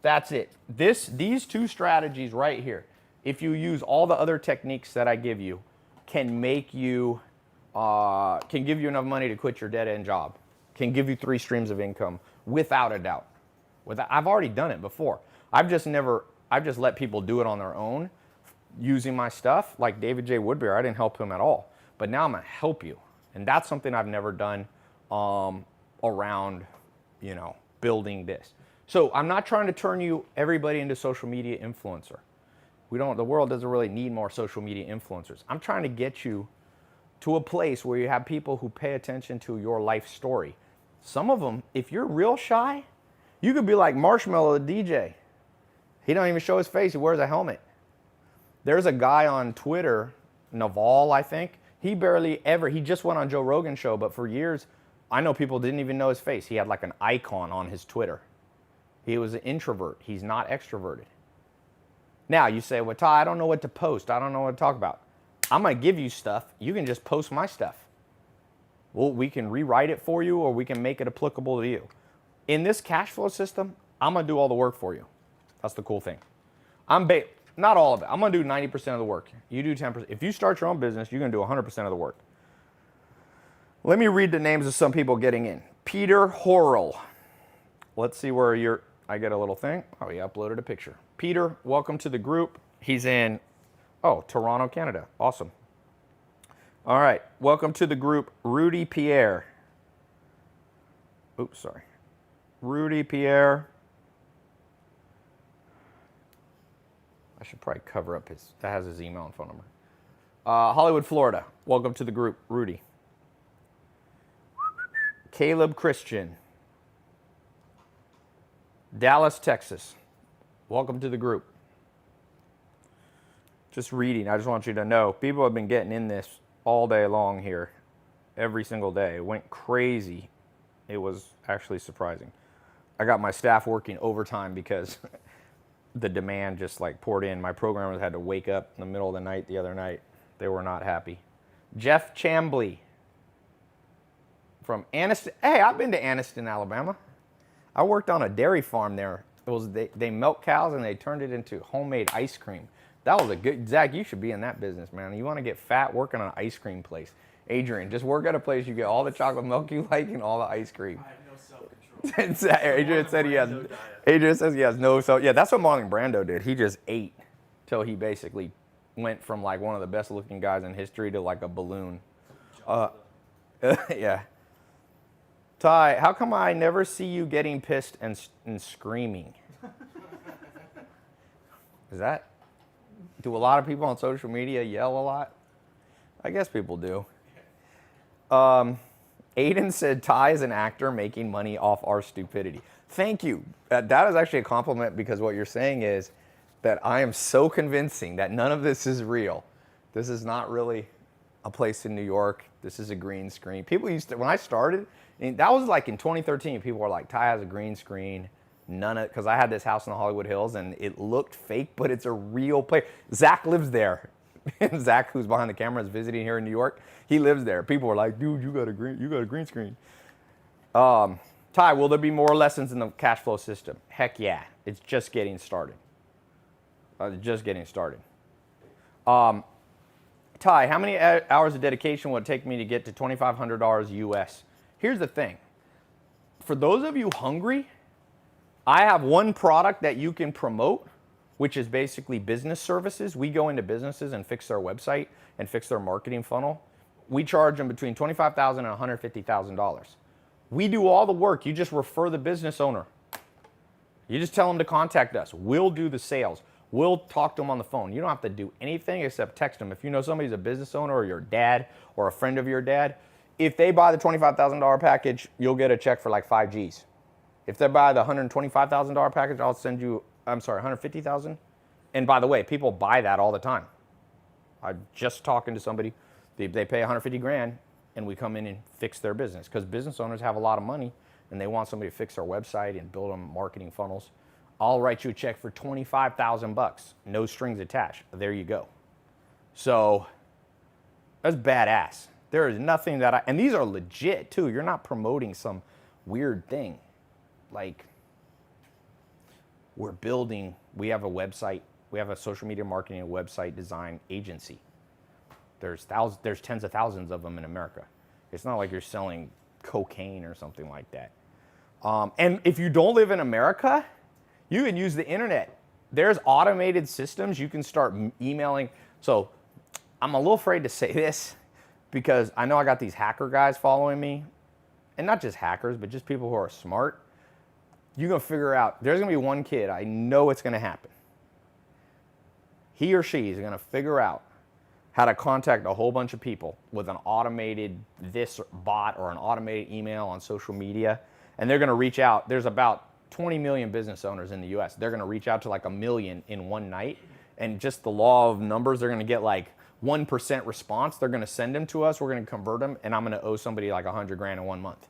That's it. These two strategies right here, if you use all the other techniques that I give you, can make you, can give you enough money to quit your dead-end job, can give you 3 streams of income without a doubt. I've already done it before. I've just let people do it on their own using my stuff, like David J. Woodbury. I didn't help him at all. But now I'm going to help you. And that's something I've never done around, building this. So I'm not trying to turn everybody into social media influencer. The world doesn't really need more social media influencers. I'm trying to get you to a place where you have people who pay attention to your life story. Some of them, if you're real shy, you could be like Marshmello, the DJ. He don't even show his face. He wears a helmet. There's a guy on Twitter, Naval, I think. He just went on Joe Rogan's show, but for years, I know people didn't even know his face. He had like an icon on his Twitter. He was an introvert. He's not extroverted. Now, you say, well, Tai, I don't know what to post. I don't know what to talk about. I'm going to give you stuff. You can just post my stuff. Well, we can rewrite it for you, or we can make it applicable to you. In this cash flow system, I'm going to do all the work for you. That's the cool thing. Not all of it. I'm going to do 90% of the work. You do 10%. If you start your own business, you're going to do 100% of the work. Let me read the names of some people getting in. Peter Horrell. Let's see where I get a little thing. Oh, he uploaded a picture. Peter, welcome to the group. He's in, Toronto, Canada. Awesome. All right. Welcome to the group, Rudy Pierre. Oops, sorry. Rudy Pierre. I should probably cover up that has his email and phone number. Hollywood, Florida. Welcome to the group, Rudy. Caleb Christian. Dallas, Texas. Welcome to the group. Just reading, I just want you to know, people have been getting in this all day long here, every single day. It went crazy. It was actually surprising. I got my staff working overtime because the demand just like poured in. My programmers had to wake up in the middle of the night the other night. They were not happy. Jeff Chambly from Anniston. Hey, I've been to Anniston, Alabama. I worked on a dairy farm there. They milk cows and they turned it into homemade ice cream. That was a good, Zach, you should be in that business, man. You want to get fat working on an ice cream place. Adrian, just work at a place you get all the chocolate milk you like and all the ice cream. I have no self-control. Adrian says he has no self. Yeah, that's what Marlon Brando did. He just ate till he basically went from like one of the best looking guys in history to like a balloon. Yeah. Tai, how come I never see you getting pissed and screaming? Do a lot of people on social media yell a lot? I guess people do. Aiden said Tai is an actor making money off our stupidity. Thank you. That is actually a compliment, because what you're saying is that I am so convincing that none of this is real. This is not really a place in New York. This is a green screen. People used to, when I started, and that was like in 2013, people were like, Tai has a green screen. Because I had this house in the Hollywood Hills and it looked fake, but it's a real place. Zach lives there. Zach, who's behind the camera, is visiting here in New York. He lives there. People were like, dude, you got a green screen. Tai, will there be more lessons in the cash flow system? Heck yeah. It's just getting started. Tai, how many hours of dedication would it take me to get to $2,500 US? Here's the thing. For those of you hungry, I have one product that you can promote, which is basically business services. We go into businesses and fix their website and fix their marketing funnel. We charge them between $25,000 and $150,000. We do all the work. You just refer the business owner. You just tell them to contact us. We'll do the sales. We'll talk to them on the phone. You don't have to do anything except text them. If you know somebody's a business owner or your dad or a friend of your dad, if they buy the $25,000 package, you'll get a check for like 5 G's. If they buy the $125,000 package, I'll send you, $150,000. And by the way, people buy that all the time. I'm just talking to somebody, they pay 150 grand and we come in and fix their business because business owners have a lot of money and they want somebody to fix their website and build them marketing funnels. I'll write you a check for $25,000, no strings attached. There you go. So that's badass. There is nothing that and these are legit too. You're not promoting some weird thing. Like we have a website, we have a social media marketing and website design agency. There's tens of thousands of them in America. It's not like you're selling cocaine or something like that. And if you don't live in America, you can use the internet. There's automated systems. You can start emailing. So I'm a little afraid to say this because I know I got these hacker guys following me. And not just hackers, but just people who are smart. You're going to figure out, there's going to be one kid, I know it's going to happen. He or she is going to figure out how to contact a whole bunch of people with an automated this bot or an automated email on social media. And they're going to reach out. There's about 20 million business owners in the US. They're going to reach out to like 1 million in one night. And just the law of numbers, they're going to get like 1% response. They're going to send them to us. We're going to convert them. And I'm going to owe somebody like 100 grand in 1 month.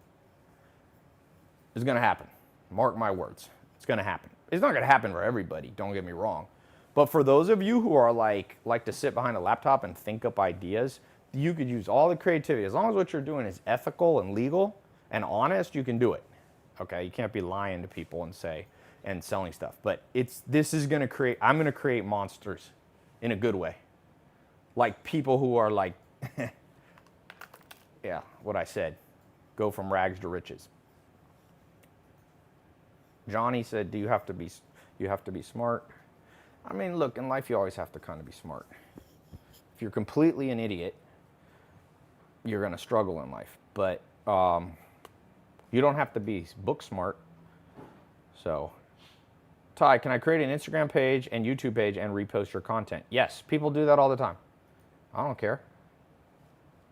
It's going to happen. Mark my words. It's going to happen. It's not going to happen for everybody. Don't get me wrong. But for those of you who are like to sit behind a laptop and think up ideas, you could use all the creativity. As long as what you're doing is ethical and legal and honest, you can do it. Okay, you can't be lying to people and selling stuff. But I'm going to create monsters in a good way. Like people who are like, yeah, what I said, go from rags to riches. Johnny said, you have to be smart. I mean, look, in life you always have to kind of be smart. If you're completely an idiot, you're going to struggle in life. But you don't have to be book smart. So, Tai, can I create an Instagram page and YouTube page and repost your content? Yes, people do that all the time. I don't care.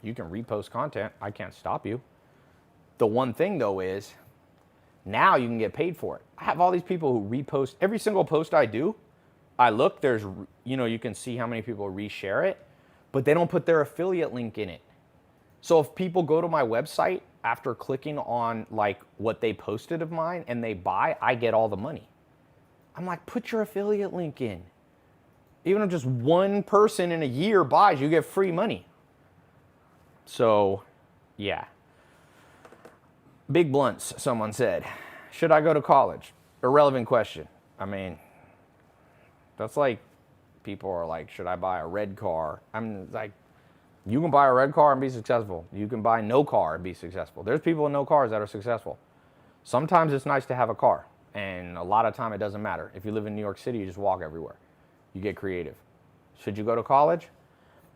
You can repost content. I can't stop you. The one thing, though, is now you can get paid for it. I have all these people who repost every single post I do. I look, you can see how many people reshare it, but they don't put their affiliate link in it. So if people go to my website after clicking on like what they posted of mine and they buy, I get all the money. I'm like, put your affiliate link in. Even if just one person in a year buys, you get free money. So, yeah. Big blunts, someone said. Should I go to college? Irrelevant question. I mean, that's like, people are like, should I buy a red car? I'm like, you can buy a red car and be successful. You can buy no car and be successful. There's people with no cars that are successful. Sometimes it's nice to have a car. And a lot of time it doesn't matter. If you live in New York City, you just walk everywhere. You get creative. Should you go to college?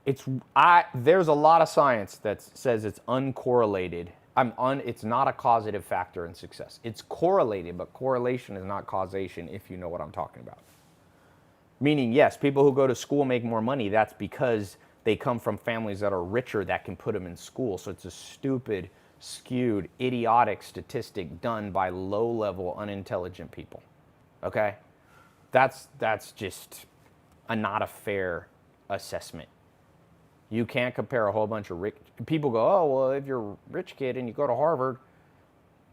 There's a lot of science that says it's uncorrelated. It's not a causative factor in success. It's correlated, but correlation is not causation, if you know what I'm talking about. Meaning, yes, people who go to school make more money. That's because they come from families that are richer that can put them in school. So it's a stupid, skewed, idiotic statistic done by low-level, unintelligent people. Okay? That's just not a fair assessment. You can't compare a whole bunch of rich people. Go, oh, well, if you're a rich kid and you go to Harvard,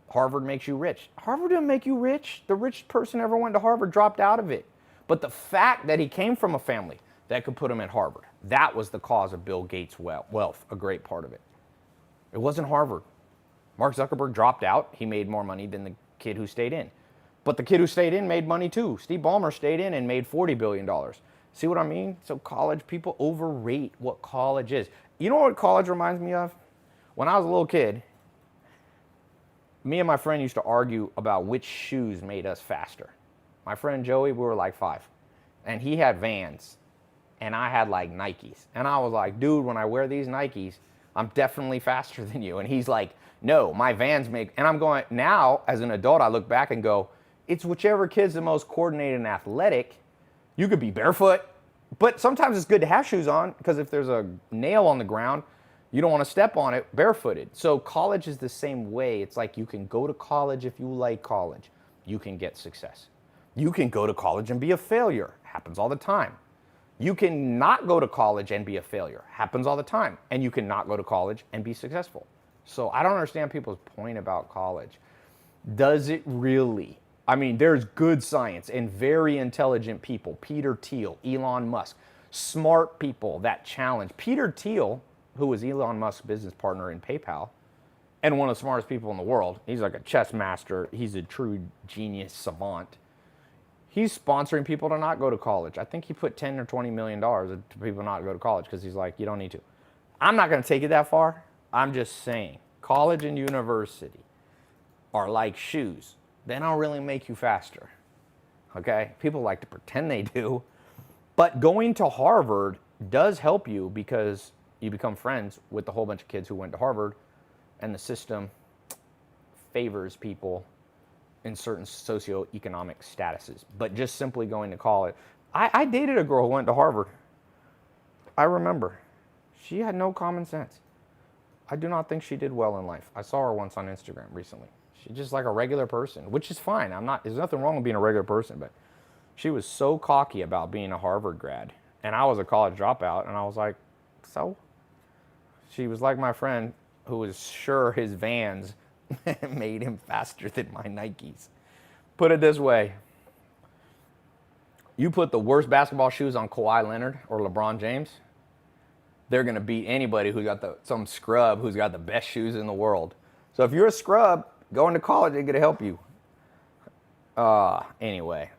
Harvard makes you rich. Harvard didn't make you rich. The richest person ever went to Harvard dropped out of it. But the fact that he came from a family that could put him at Harvard, that was the cause of Bill Gates' wealth, a great part of it. It wasn't Harvard. Mark Zuckerberg dropped out. He made more money than the kid who stayed in. But the kid who stayed in made money too. Steve Ballmer stayed in and made $40 billion. See what I mean? So college, people overrate what college is. You know what college reminds me of? When I was a little kid, me and my friend used to argue about which shoes made us faster. My friend Joey, we were like 5. And he had Vans. And I had like Nikes. And I was like, dude, when I wear these Nikes, I'm definitely faster than you. And he's like, no, my Vans make, and I'm going, now as an adult, I look back and go, It's whichever kid's the most coordinated and athletic. You could be barefoot, but sometimes it's good to have shoes on because if there's a nail on the ground, you don't want to step on it barefooted. So college is the same way. It's like you can go to college if you like college. You can get success. You can go to college and be a failure. Happens all the time. You can not go to college and be a failure. Happens all the time. And you can not go to college and be successful. So I don't understand people's point about college. Does it really? I mean, there's good science and very intelligent people. Peter Thiel, Elon Musk, smart people that challenge. Peter Thiel, who was Elon Musk's business partner in PayPal and one of the smartest people in the world. He's like a chess master. He's a true genius savant. He's sponsoring people to not go to college. I think he put $10 or $20 million to people not go to college because he's like, you don't need to. I'm not going to take it that far. I'm just saying, college and university are like shoes. They don't really make you faster, okay? People like to pretend they do. But going to Harvard does help you because you become friends with a whole bunch of kids who went to Harvard, and the system favors people in certain socioeconomic statuses. But just simply going to college. I dated a girl who went to Harvard. I remember. She had no common sense. I do not think she did well in life. I saw her once on Instagram recently. She's just like a regular person, which is fine. There's nothing wrong with being a regular person, but she was so cocky about being a Harvard grad. And I was a college dropout, and I was like, so? She was like my friend who was sure his Vans made him faster than my Nikes. Put it this way. You put the worst basketball shoes on Kawhi Leonard or LeBron James, they're going to beat anybody who got some scrub who's got the best shoes in the world. So if you're a scrub, going to college ain't going to help you. Anyway,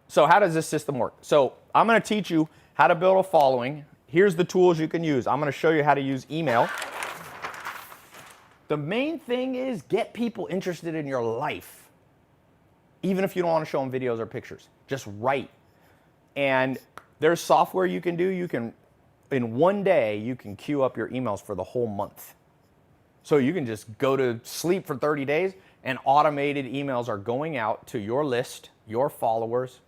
so how does this system work? So I'm going to teach you how to build a following. Here's the tools you can use. I'm going to show you how to use email. The main thing is get people interested in your life. Even if you don't want to show them videos or pictures, just write. And there's software you can do. In one day, you can queue up your emails for the whole month. So you can just go to sleep for 30 days and automated emails are going out to your list, your followers,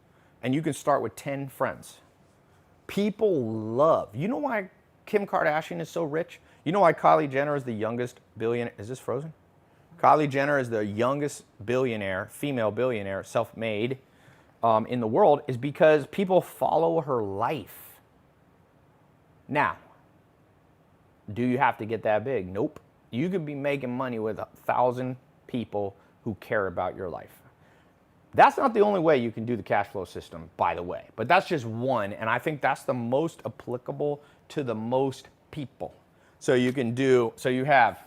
and you can start with 10 friends. People love. You know why Kim Kardashian is so rich? You know why Kylie Jenner is the youngest billionaire? Is this frozen? Kylie Jenner is the youngest billionaire, female billionaire, self-made in the world is because people follow her life. Now, do you have to get that big? Nope. You could be making money with 1,000 people who care about your life. That's not the only way you can do the cash flow system, by the way, but that's just one, and I think that's the most applicable to the most people. So you have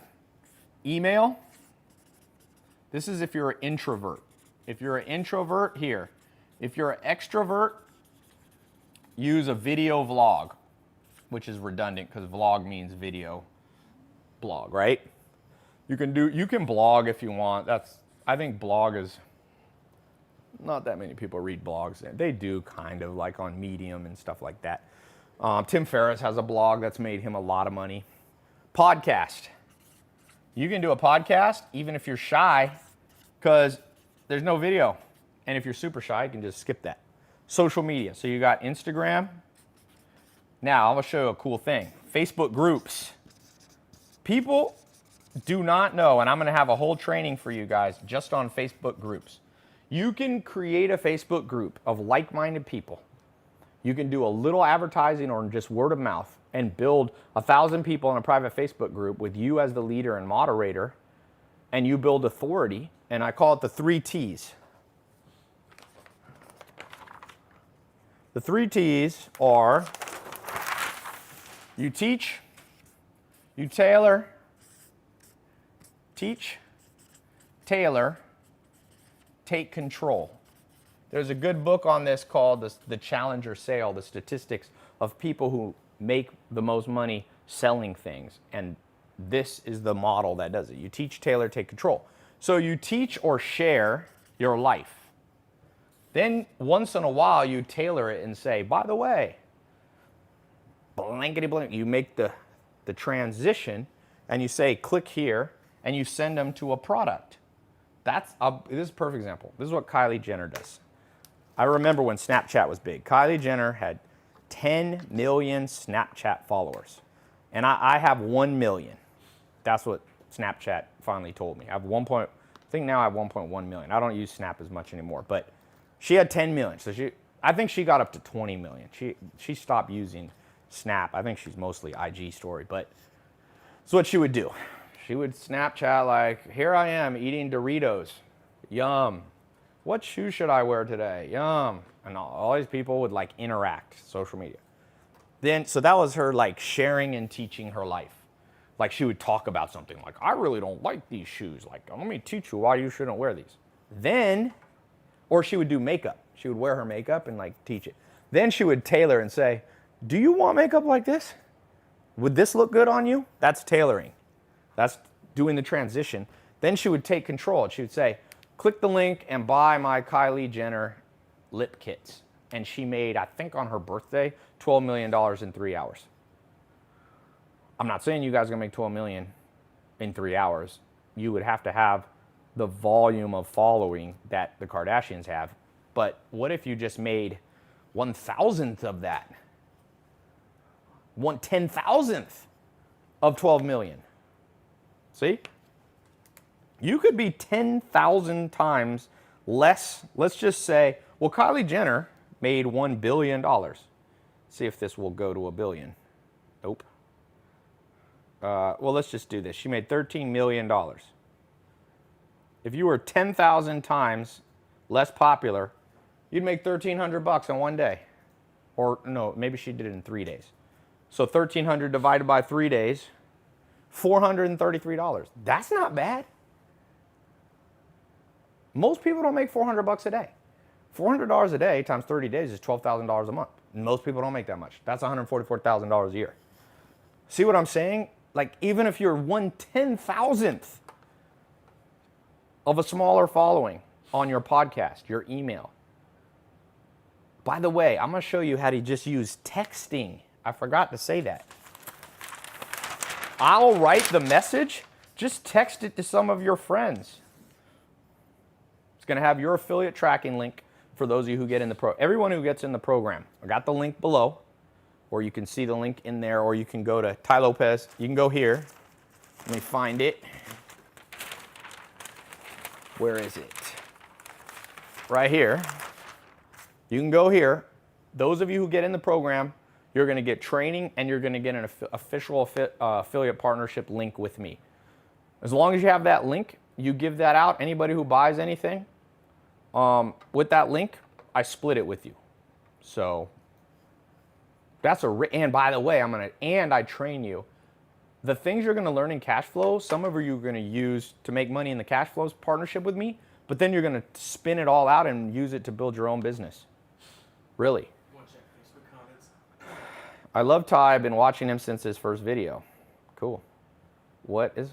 email. This is if you're an introvert. If you're an introvert, here. If you're an extrovert, use a video vlog, which is redundant because vlog means video blog, right? You can blog if you want. I think blog is, not that many people read blogs. They do kind of like on Medium and stuff like that. Tim Ferriss has a blog that's made him a lot of money. Podcast. You can do a podcast even if you're shy because there's no video. And if you're super shy, you can just skip that. Social media. So you got Instagram. Now, I'm going to show you a cool thing. Facebook groups. People do not know, and I'm going to have a whole training for you guys just on Facebook groups. You can create a Facebook group of like-minded people. You can do a little advertising or just word of mouth and build 1,000 people in a private Facebook group with you as the leader and moderator, and you build authority, and I call it the 3 T's. The 3 T's are you teach, you tailor, teach, tailor, take control. There's a good book on this called The Challenger Sale, the statistics of people who make the most money selling things. And this is the model that does it. You teach, tailor, take control. So you teach or share your life. Then once in a while you tailor it and say, by the way, blankety blank, you make the transition and you say, click here, and you send them to a product. This is a perfect example. This is what Kylie Jenner does. I remember when Snapchat was big. Kylie Jenner had 10 million Snapchat followers. And I have 1 million. That's what Snapchat finally told me. I think now I have 1.1 million. I don't use Snap as much anymore, but she had 10 million. So I think she got up to 20 million. She stopped using Snap. I think she's mostly IG story, but that's what she would do. She would Snapchat like, here I am eating Doritos. Yum. What shoes should I wear today? Yum. And all these people would like interact, social media. So that was her like sharing and teaching her life. Like she would talk about something like, I really don't like these shoes. Like, let me teach you why you shouldn't wear these. Or she would do makeup. She would wear her makeup and like teach it. Then she would tailor and say, do you want makeup like this? Would this look good on you? That's tailoring. That's doing the transition. Then she would take control. She would say, click the link and buy my Kylie Jenner lip kits. And she made, I think on her birthday, $12 million in 3 hours. I'm not saying you guys are gonna make 12 million in 3 hours. You would have to have the volume of following that the Kardashians have. But what if you just made 1,000th of that? 1/10,000th of 12 million. See? You could be 10,000 times less. Let's just say, well, Kylie Jenner made $1 billion. See if this will go to $1 billion. Nope. Well, let's just do this. She made $13 million. If you were 10,000 times less popular, you'd make $1,300 in one day. Or no, maybe she did it in 3 days. So 1,300 divided by 3 days, $433. That's not bad. Most people don't make $400 a day. $400 a day times 30 days is $12,000 a month. Most people don't make that much. That's $144,000 a year. See what I'm saying? Like, even if you're 1/10,000th of a smaller following on your podcast, your email. By the way, I'm going to show you how to just use texting. I forgot to say that. I'll write the message. Just text it to some of your friends. It's going to have your affiliate tracking link for those of you who get in the everyone who gets in the program. I got the link below, or you can see the link in there, or you can go to Tai Lopez. You can go here. Let me find it. Where is it? Right here. You can go here. Those of you who get in the program, you're going to get training and you're going to get an official affiliate partnership link with me. As long as you have that link, you give that out. Anybody who buys anything with that link, I split it with you. So that's and by the way, I train you. The things you're going to learn in Cashfloww, some of you are going to use to make money in the Cashfloww partnership with me, but then you're going to spin it all out and use it to build your own business. Really. You want to check Facebook comments? I love Ty. I've been watching him since his first video. Cool. What is?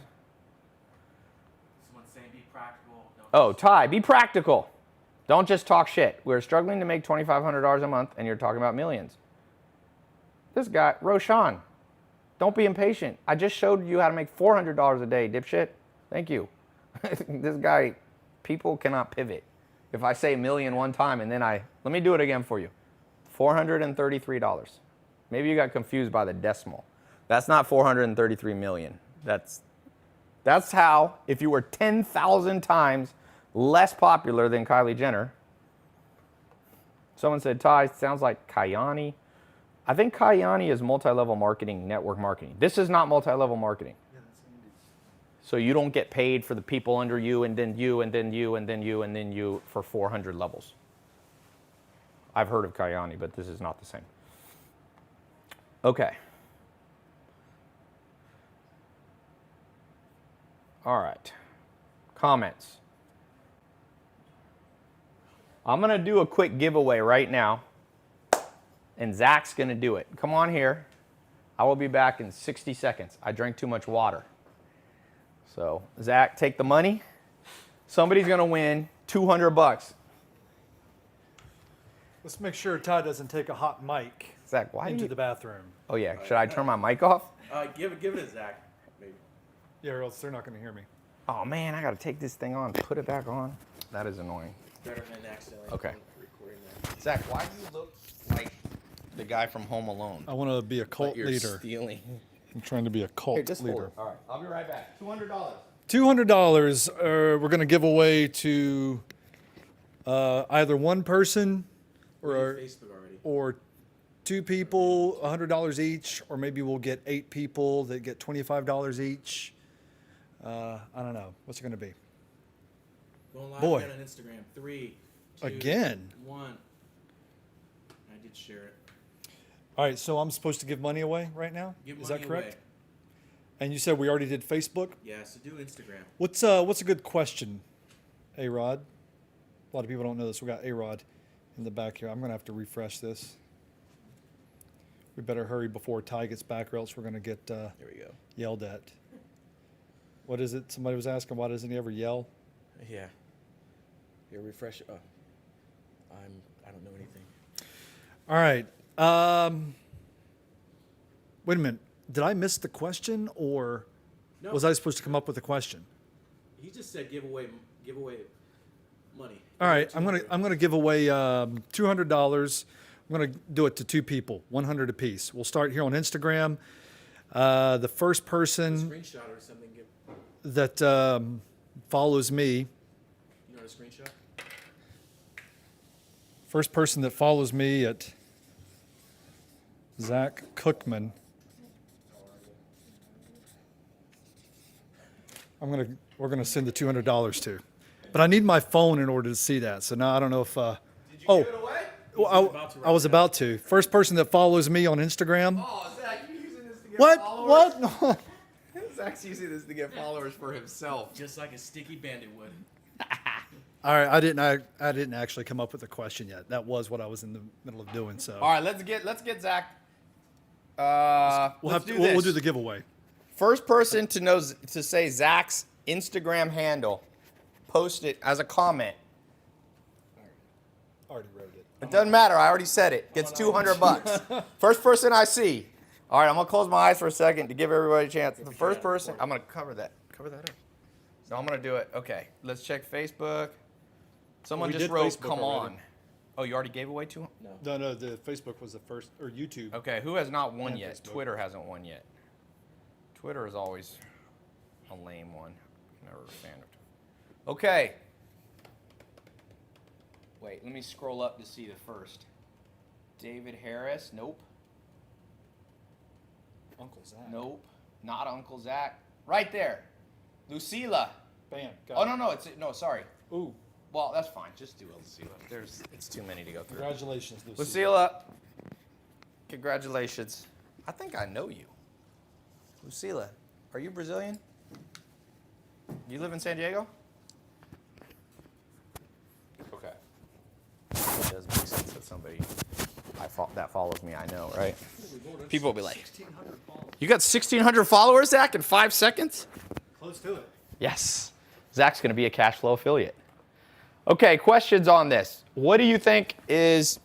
Someone's saying be practical. Oh, Ty, be practical. Don't just talk shit. We're struggling to make $2,500 a month, and you're talking about millions. This guy, Roshan, don't be impatient. I just showed you how to make $400 a day, dipshit. Thank you. This guy, people cannot pivot. If I say million one time and then let me do it again for you. $433. Maybe you got confused by the decimal. That's not 433 million. That's how, if you were 10,000 times less popular than Kylie Jenner. Someone said, Ty, sounds like Kayani. I think Kayani is multi-level marketing, network marketing. This is not multi-level marketing. Yeah, that's Andy's. So you don't get paid for the people under you, and then you, and then you, and then you, and then you for 400 levels. I've heard of Kayani, but this is not the same. Okay. All right. Comments. I'm going to do a quick giveaway right now, and Zach's going to do it. Come on here. I will be back in 60 seconds. I drank too much water. So, Zach, take the money. Somebody's going to win $200. Let's make sure Todd doesn't take a hot mic Zach, why into the bathroom. Oh, yeah. Should I turn my mic off? Give it to Zach, maybe. Yeah, or else they're not going to hear me. Oh man, I gotta take this thing on, put it back on. That is annoying. Better than accidentally Okay. recording that. Zach, why do you look like the guy from Home Alone? I want to be a cult But you're leader. stealing. I'm trying to be a cult Here, just hold leader. it. All right, I'll be right back. $200. $200 we're going to give away to either one person or Facebook already. or two people, $100 each, or maybe we'll get 8 people that get $25 each. I don't know. What's it going to be? Going live Boy. again on Instagram. 3, 2, Again? 1. I did share it. All right, so I'm supposed to give money away right now? Give Is money that correct? away. And you said we already did Facebook? Yeah, so do Instagram. What's a good question, A-Rod? A lot of people don't know this. We got A-Rod in the back here. I'm going to have to refresh this. We better hurry before Ty gets back or else we're going to get Here we go. yelled at. What is it? Somebody was asking, why doesn't he ever yell? Yeah. Here, refresh. Oh. I don't know anything. All right. Wait a minute. Did I miss the question, or No. was I supposed to come up with a question? He just said give away money. All right, I'm gonna give away $200. I'm gonna do it to 2 people, 100 apiece. We'll start here on Instagram. The first person Screenshot or something. that follows me, You know how to screenshot? first person that follows me at Zach Cookman. We're gonna send the $200 to, but I need my phone in order to see that. So now I don't know if. Did you give it away? Well, I was about to. First person that follows me on Instagram. Oh, Zach, you're using this to get What? followers? What? Zach's using this to get followers for himself. Just like a sticky bandit would. All right, I didn't actually come up with a question yet. That was what I was in the middle of doing. So All right, let's get Zach. we'll let's do we'll this. do the giveaway. First person to say Zach's Instagram handle, post it as a comment. Already wrote it. It doesn't matter. I already said it. Gets $200. First person I see. All right, I'm gonna close my eyes for a second to give everybody a chance. The first person, I'm gonna cover that up. So I'm gonna do it. Okay, let's check Facebook. Someone We just did wrote, Facebook "Come already. on." Oh, you already gave away to him? No, the Facebook was the first, or YouTube. Okay, who has not won And yet? Facebook. Twitter hasn't won yet. Twitter is always a lame one. Never a fan of Twitter. Okay. Wait, let me scroll up to see the first. David Harris. Nope. Uncle Zach. Nope. Not Uncle Zach. Right there. Lucila. Bam. Oh, no, sorry. Ooh, Well, that's fine. Just do Lucila. It's too many to go through. congratulations, Lucy. Lucila, congratulations. I think I know you. Lucila, are you Brazilian? You live in San Diego? Okay. It does make sense that somebody that follows me I know, right? People will be like, 1,600 followers. you got 1,600 followers, Zach, in 5 seconds? Close to it. Yes. Zach's going to be a Cashfloww affiliate. Okay, questions on this. What do you think is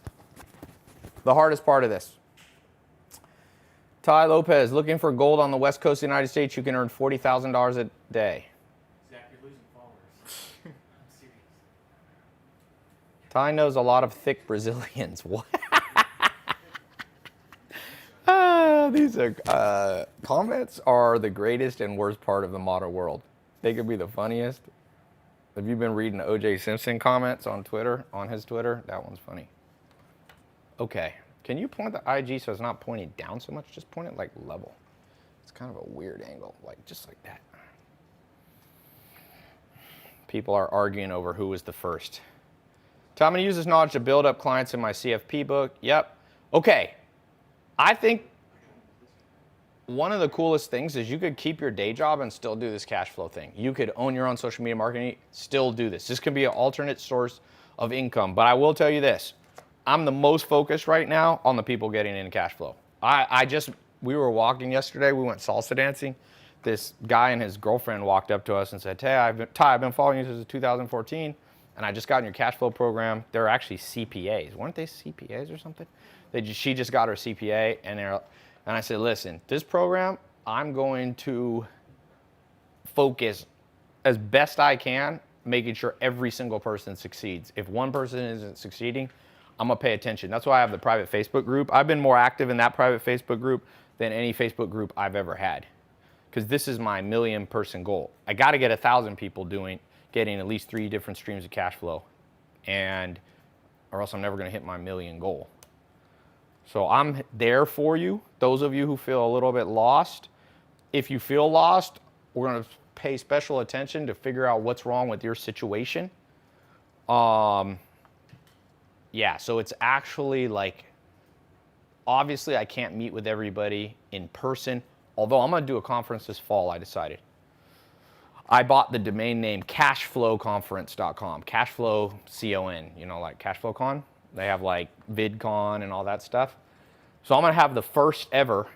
the hardest part of this? Tai Lopez, looking for gold on the west coast of the United States, you can earn $40,000 a day. Zach, you're losing followers. I'm serious. Tai knows a lot of thick Brazilians. What? These are comments are the greatest and worst part of the modern world. They could be the funniest. Have you been reading O.J. Simpson comments on Twitter, on his Twitter? That one's funny. Okay. Can you point the IG so it's not pointing down so much? Just point it like level. It's kind of a weird angle, like just like that. People are arguing over who was the first. So I'm going to use this knowledge to build up clients in my CFP book. Yep. Okay. I think one of the coolest things is you could keep your day job and still do this cash flow thing. You could own your own social media marketing, still do this. This could be an alternate source of income. But I will tell you this. I'm the most focused right now on the people getting in cash flow. We were walking yesterday. We went salsa dancing. This guy and his girlfriend walked up to us and said, Ty, I've been following you since 2014, and I just got in your cash flow program. They're actually CPAs. Weren't they CPAs or something? She just got her CPA, and I said, listen, this program, I'm going to focus as best I can, making sure every single person succeeds. If one person isn't succeeding, I'm gonna pay attention. That's why I have the private Facebook group. I've been more active in that private Facebook group than any Facebook group I've ever had, because this is my 1 million person goal. I got to get 1,000 people getting at least 3 different streams of cash flow, or else I'm never gonna hit my 1 million goal. So I'm there for you. Those of you who feel a little bit lost, if you feel lost, we're gonna pay special attention to figure out what's wrong with your situation. Yeah, so it's actually like, obviously I can't meet with everybody in person, although I'm gonna do a conference this fall, I decided. I bought the domain name cashflowconference.com, Cashflow, C-O-N, you know, like CashflowCon. They have like VidCon and all that stuff. So I'm gonna have the first ever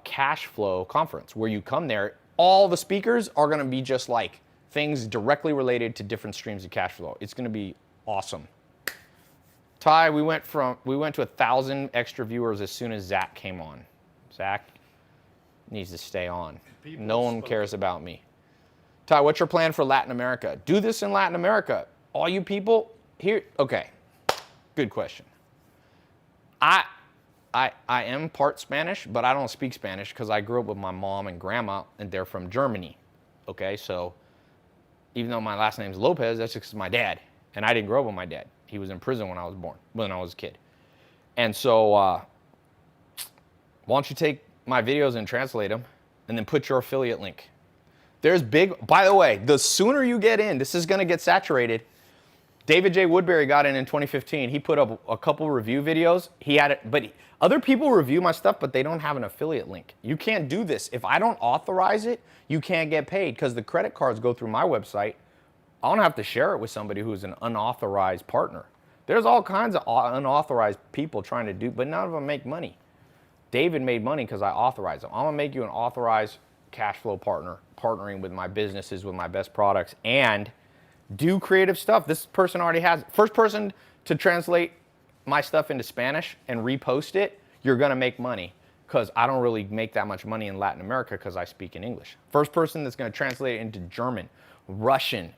cash flow conference where you come there. All the speakers are gonna be just like things directly related to different streams of cash flow. It's gonna be awesome. Tai, we went to 1,000 extra viewers as soon as Zach came on. Zach needs to stay on. No one cares about me. Tai, what's your plan for Latin America? Do this in Latin America. All you people here, okay, good question. I am part Spanish, but I don't speak Spanish because I grew up with my mom and grandma, and they're from Germany. Okay, so even though my last name's Lopez, that's just 'cause my dad, and I didn't grow up with my dad. He was in prison when I was a kid. And so, why don't you take my videos and translate them, and then put your affiliate link. By the way, the sooner you get in, this is gonna get saturated. David J. Woodbury got in 2015. He put up a couple review videos. He had it, but other people review my stuff, but they don't have an affiliate link. You can't do this. If I don't authorize it, you can't get paid because the credit cards go through my website. I don't have to share it with somebody who's an unauthorized partner. There's all kinds of unauthorized people trying to do, but none of them make money. David made money because I authorized them. I'm gonna make you an authorized cash flow partner, partnering with my businesses with my best products, and do creative stuff. This person already has. First person to translate my stuff into Spanish and repost it, you're gonna make money, because I don't really make that much money in Latin America because I speak in English. First person that's gonna translate it into German, Russian,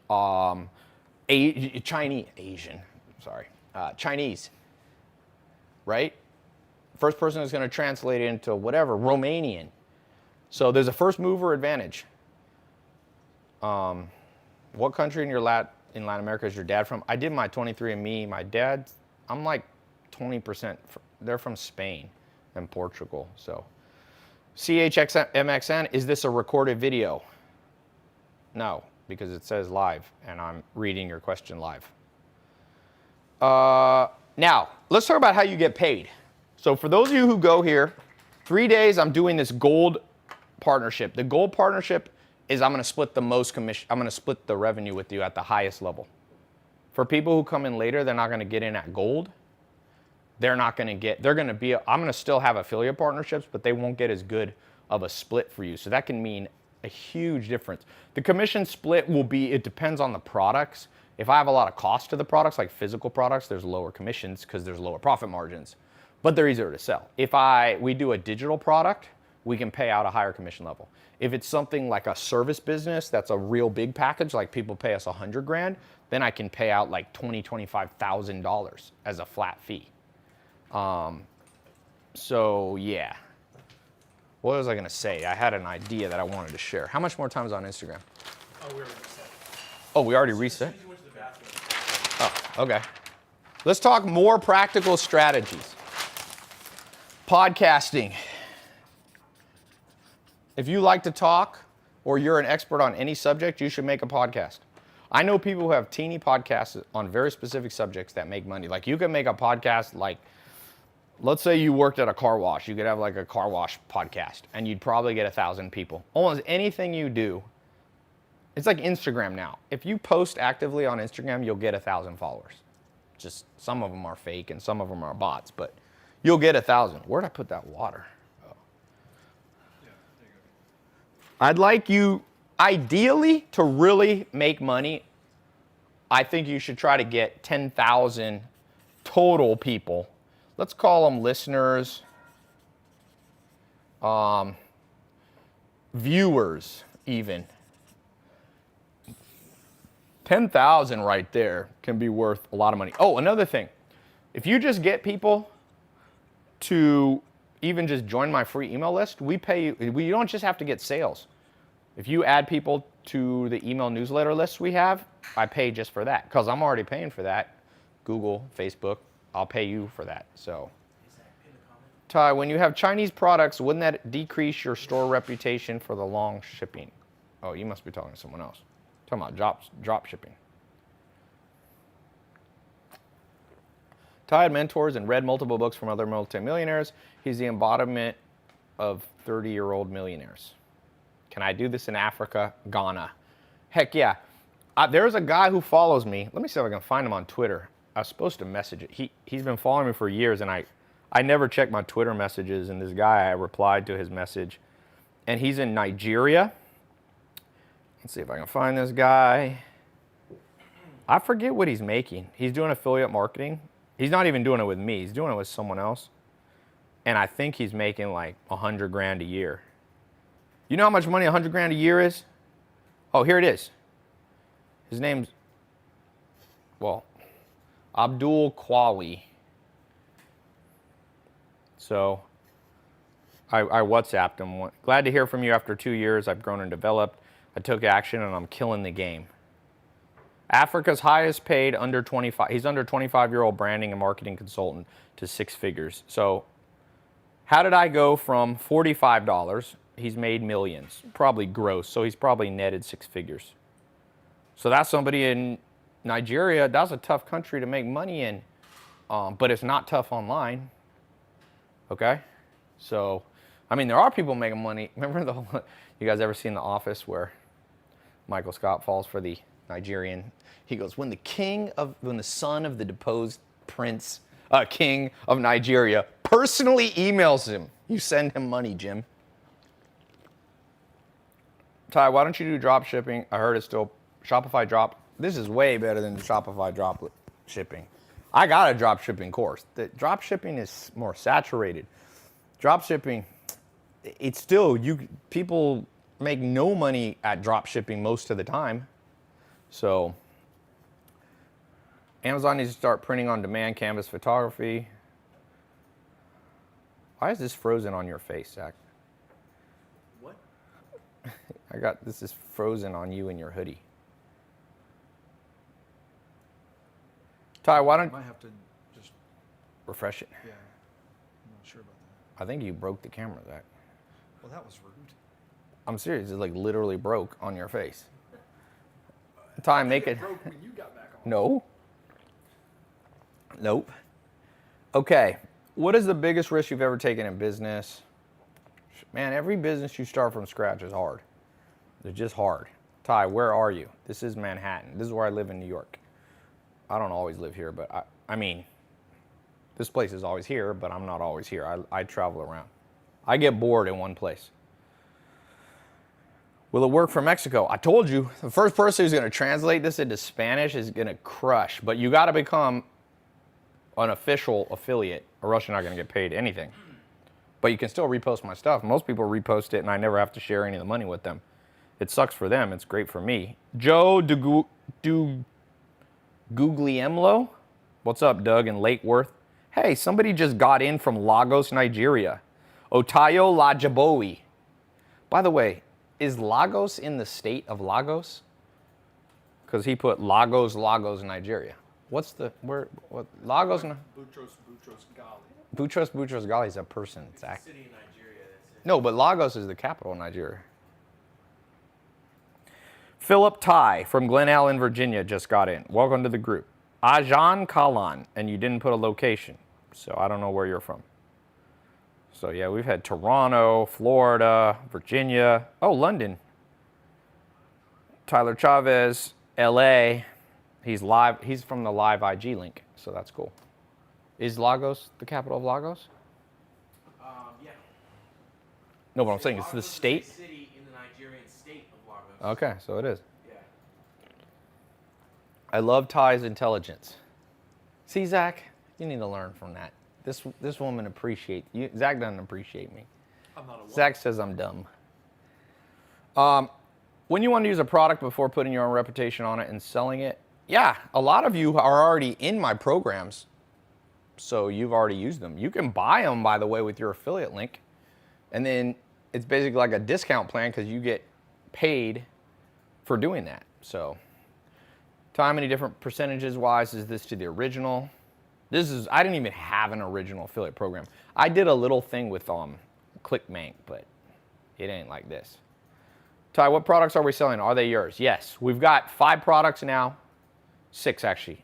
Chinese, right? First person is gonna translate it into whatever, Romanian. So there's a first mover advantage. What country in Latin America is your dad from? I did my 23andMe. My dad, I'm like 20%. They're from Spain and Portugal. So, CHMXN, is this a recorded video? No, because it says live, and I'm reading your question live. Now, let's talk about how you get paid. So for those of you who go here, 3 days I'm doing this gold partnership. The gold partnership is I'm going to split the most commission. I'm going to split the revenue with you at the highest level. For people who come in later, they're not going to get in at gold. I'm going to still have affiliate partnerships, but they won't get as good of a split for you. So that can mean a huge difference. The commission split it depends on the products. If I have a lot of cost to the products, like physical products, there's lower commissions because there's lower profit margins, but they're easier to sell. If we do a digital product, we can pay out a higher commission level. If it's something like a service business, that's a real big package, like people pay us $100 grand, then I can pay out like $25,000 as a flat fee. So yeah. What was I gonna say? I had an idea that I wanted to share. How much more time is on Instagram? Oh, we already reset. Oh, we already reset? You went to the bathroom. Oh, okay. Let's talk more practical strategies. Podcasting. If you like to talk or you're an expert on any subject, you should make a podcast. I know people who have teeny podcasts on very specific subjects that make money. Like you can make a podcast like, let's say you worked at a car wash. You could have like a car wash podcast and you'd probably get 1,000 people. Almost anything you do, it's like Instagram now. If you post actively on Instagram, you'll get 1,000 followers. Just some of them are fake and some of them are bots, but you'll get 1,000. Where'd I put that water? I'd like you, ideally, to really make money. I think you should try to get 10,000 total people. Let's call them listeners, viewers even. 10,000 right there can be worth a lot of money. Oh, another thing. If you just get people to even just join my free email list, we pay you. You don't just have to get sales. If you add people to the email newsletter list we have, I pay just for that because I'm already paying for that. Google, Facebook, I'll pay you for that. So, Ty, when you have Chinese products, wouldn't that decrease your store reputation for the long shipping? Oh, you must be talking to someone else. Talking about drop shipping. Ty had mentors and read multiple books from other multimillionaires. He's the embodiment of 30-year-old millionaires. Can I do this in Africa? Ghana. Heck yeah. There's a guy who follows me. Let me see if I can find him on Twitter. I was supposed to message it. He's been following me for years, and I never check my Twitter messages, and this guy, I replied to his message. And he's in Nigeria. Let's see if I can find this guy. I forget what he's making. He's doing affiliate marketing. He's not even doing it with me. He's doing it with someone else. And I think he's making like 100 grand a year. You know how much money 100 grand a year is? Oh, here it is. His name's, well, Abdul Kwali. So I WhatsApped him. Glad to hear from you after 2 years. I've grown and developed. I took action and I'm killing the game. Africa's highest paid under 25. He's under 25-year-old branding and marketing consultant to 6 figures. So how did I go from $45? He's made millions, probably gross. So he's probably netted 6 figures. So that's somebody in Nigeria. That's a tough country to make money in, but it's not tough online. Okay? So, I mean, there are people making money. Remember you guys ever seen The Office where Michael Scott falls for the Nigerian? He goes, when the son of the deposed king of Nigeria personally emails him, you send him money, Jim. Ty, why don't you do drop shipping? I heard it's still Shopify drop. This is way better than the Shopify drop shipping. I got a drop shipping course. The drop shipping is more saturated. Drop shipping, it's still, people make no money at drop shipping most of the time. So Amazon needs to start printing on demand canvas photography. Why is this frozen on your face, Zach? What? This is frozen on you and your hoodie. Ty, why don't I might have to just, refresh it? yeah, I'm not sure about that. I think you broke the camera, Zach. Well, that was rude. I'm serious. It like literally broke on your face. Ty, make it. Broke when you got back on. No. Nope. Okay. What is the biggest risk you've ever taken in business? Man, every business you start from scratch is hard. It's just hard. Ty, where are you? This is Manhattan. This is where I live in New York. I don't always live here, but I mean, this place is always here, but I'm not always here. I travel around. I get bored in one place. Will it work for Mexico? I told you, the first person who's going to translate this into Spanish is going to crush, but you got to become an official affiliate, or else you're not going to get paid anything. But you can still repost my stuff. Most people repost it, and I never have to share any of the money with them. It sucks for them. It's great for me. Joe Guglielmo? What's up, Doug in Lake Worth? Hey, somebody just got in from Lagos, Nigeria. Otayo Lajabowi. By the way, is Lagos in the state of Lagos? Because he put Lagos, Nigeria. What's the, what, Lagos? Boutros Ghali. Boutros Ghali is a person, Zach. City in Nigeria, that's it. No, but Lagos is the capital of Nigeria. Philip Ty from Glen Allen, Virginia just got in. Welcome to the group. Ajan Kalan, and you didn't put a location, so I don't know where you're from. So yeah, we've had Toronto, Florida, Virginia, oh, London. Tyler Chavez, LA. He's from the live IG link, so that's cool. Is Lagos the capital of Lagos? Yeah. No, but I'm saying it's the Lagos is a state. city in the Nigerian state of Lagos. Okay, so it is. Yeah. I love Ty's intelligence. See, Zach, you need to learn from that. This woman appreciates you. Zach doesn't appreciate me. I'm not a woman. Zach says I'm dumb. when you want to use a product before putting your own reputation on it and selling it, yeah, a lot of you are already in my programs, so you've already used them. You can buy them, by the way, with your affiliate link, and then it's basically like a discount plan because you get paid for doing that. So, how many different percentages-wise is this to the original? I didn't even have an original affiliate program. I did a little thing with ClickBank, but it ain't like this. Ty, what products are we selling? Are they yours? Yes. We've got 5 products now. 6 actually.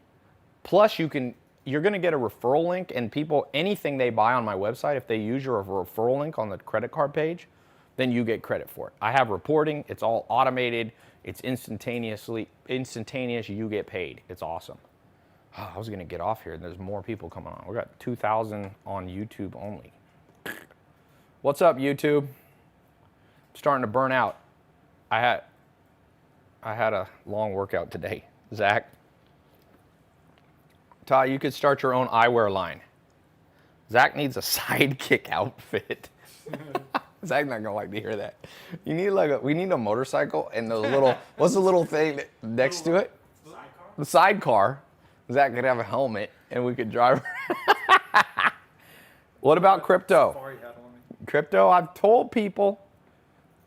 Plus you're going to get a referral link, and people, anything they buy on my website, if they use your referral link on the credit card page, then you get credit for it. I have reporting. It's all automated. It's instantaneous. You get paid. It's awesome. Oh, I was going to get off here. There's more people coming on. We got 2,000 on YouTube only. What's up, YouTube? I'm starting to burn out. I had a long workout today. Zach. Ty, you could start your own eyewear line. Zach needs a sidekick outfit. Zach's not gonna like to hear that. You need we need a motorcycle and those little, what's the little thing next to it? Sidecar? The sidecar. Zach could have a helmet and we could drive. What about crypto? Safari hat on me. Crypto, I've told people,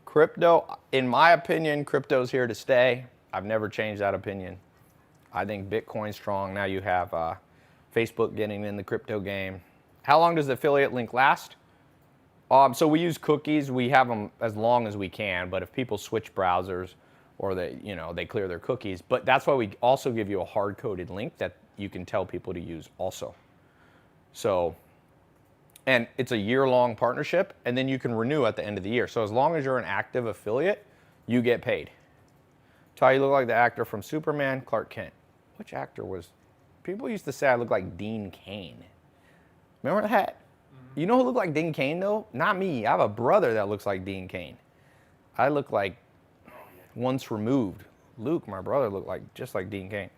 crypto, in my opinion, crypto's here to stay. I've never changed that opinion. I think Bitcoin's strong. Now you have Facebook getting in the crypto game. How long does the affiliate link last? So we use cookies. We have them as long as we can, but if people switch browsers or they clear their cookies, but that's why we also give you a hard-coded link that you can tell people to use also. So, and it's a year-long partnership, and then you can renew at the end of the year. So as long as you're an active affiliate, you get paid. Ty, you look like the actor from Superman, Clark Kent. Which actor was? People used to say I look like Dean Cain. Remember that? Mm-hmm. You know who looked like Dean Cain, though? Not me. I have a brother that looks like Dean Cain. I look like once removed. Luke, my brother, looked like just like Dean Cain.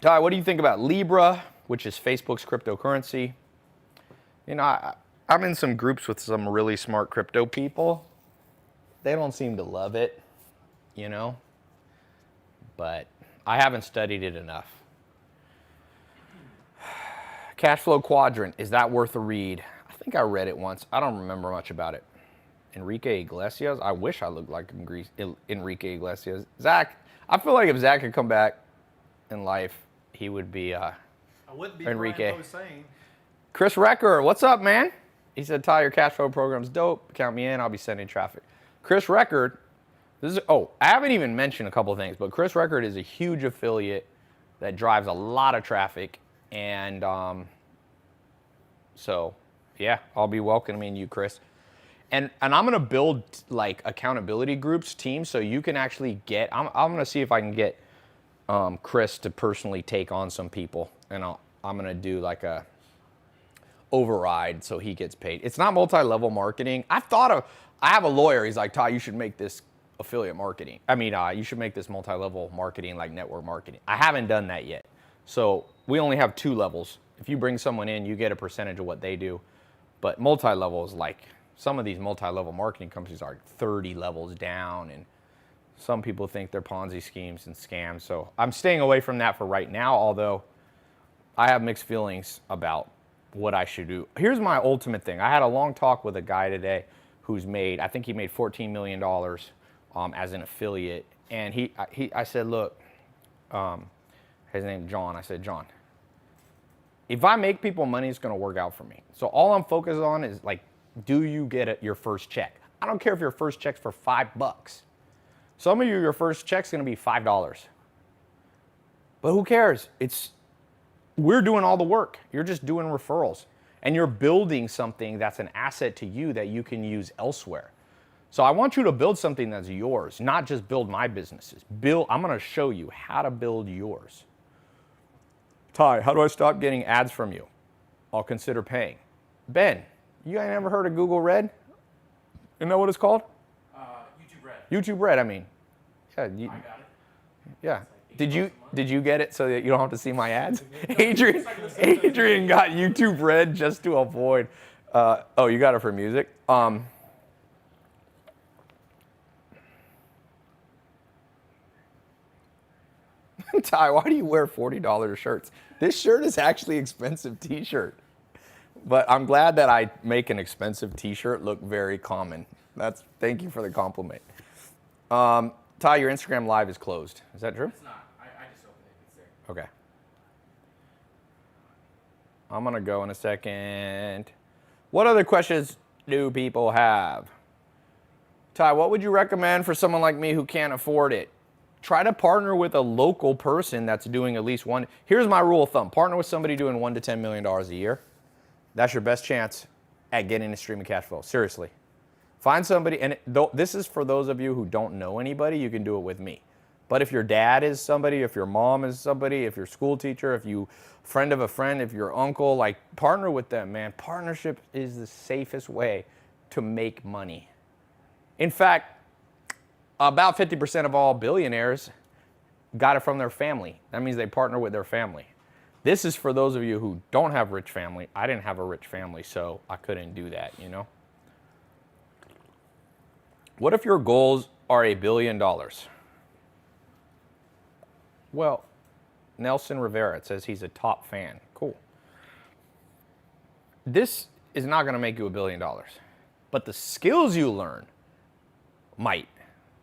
Ty, what do you think about Libra, which is Facebook's cryptocurrency? You know, I'm in some groups with some really smart crypto people. They don't seem to love it, you know, but I haven't studied it enough. Cashflow Quadrant, is that worth a read? I think I read it once. I don't remember much about it. Enrique Iglesias? I wish I looked like Enrique Iglesias. Zach, I feel like if Zach could come back in life, he would be I wouldn't be Enrique. Brian Hossein. Chris Recker, what's up, man? He said, Ty, your Cashflow program's dope. Count me in. I'll be sending traffic. Chris Record, I haven't even mentioned a couple of things, but Chris Record is a huge affiliate that drives a lot of traffic. And so, yeah, I'll be welcoming you, Chris. And I'm going to build like accountability groups, teams, so you can actually I'm going to see if I can get Chris to personally take on some people. And I'm going to do like a override so he gets paid. It's not multi-level marketing. I have a lawyer. He's like, Ty, you should make this affiliate marketing. You should make this multi-level marketing, like network marketing. I haven't done that yet. So we only have 2 levels. If you bring someone in, you get a percentage of what they do. But multi-level is like, some of these multi-level marketing companies are 30 levels down, and some people think they're Ponzi schemes and scams. So I'm staying away from that for right now, although I have mixed feelings about what I should do. Here's my ultimate thing. I had a long talk with a guy today who's I think he made $14 million as an affiliate. And I said, look, his name's John. I said, John, if I make people money, it's going to work out for me. So all I'm focused on is like, do you get your first check? I don't care if your first check's for $5. Some of you, your first check's going to be $5. But who cares? We're doing all the work. You're just doing referrals. And you're building something that's an asset to you that you can use elsewhere. So I want you to build something that's yours, not just build my businesses. I'm going to show you how to build yours. Ty, how do I stop getting ads from you? I'll consider paying. Ben, you ain't ever heard of Google Red? You know what it's called? YouTube Red. YouTube Red, I mean. Yeah, I got it. Yeah. Did you get it so that you don't have to see my ads? Adrian got YouTube Red just to avoid. You got it for music. Ty, why do you wear $40 shirts? This shirt is actually expensive t-shirt. But I'm glad that I make an expensive t-shirt look very common. Thank you for the compliment. Ty, your Instagram live is closed. Is that true? It's not. I just opened it. It's there. Okay. I'm gonna go in a second. What other questions do people have? Ty, what would you recommend for someone like me who can't afford it? Try to partner with a local person that's doing at least one. Here's my rule of thumb. Partner with somebody doing $1 to $10 million a year. That's your best chance at getting a stream of cash flow. Seriously. Find somebody, and this is for those of you who don't know anybody, you can do it with me. But if your dad is somebody, if your mom is somebody, if your school teacher, if you friend of a friend, if your uncle, like partner with them, man. Partnership is the safest way to make money. In fact, about 50% of all billionaires got it from their family. That means they partner with their family. This is for those of you who don't have rich family. I didn't have a rich family, so I couldn't do that, you know? What if your goals are $1 billion? Well, Nelson Rivera, it says he's a top fan. Cool. This is not going to make you $1 billion, but the skills you learn might.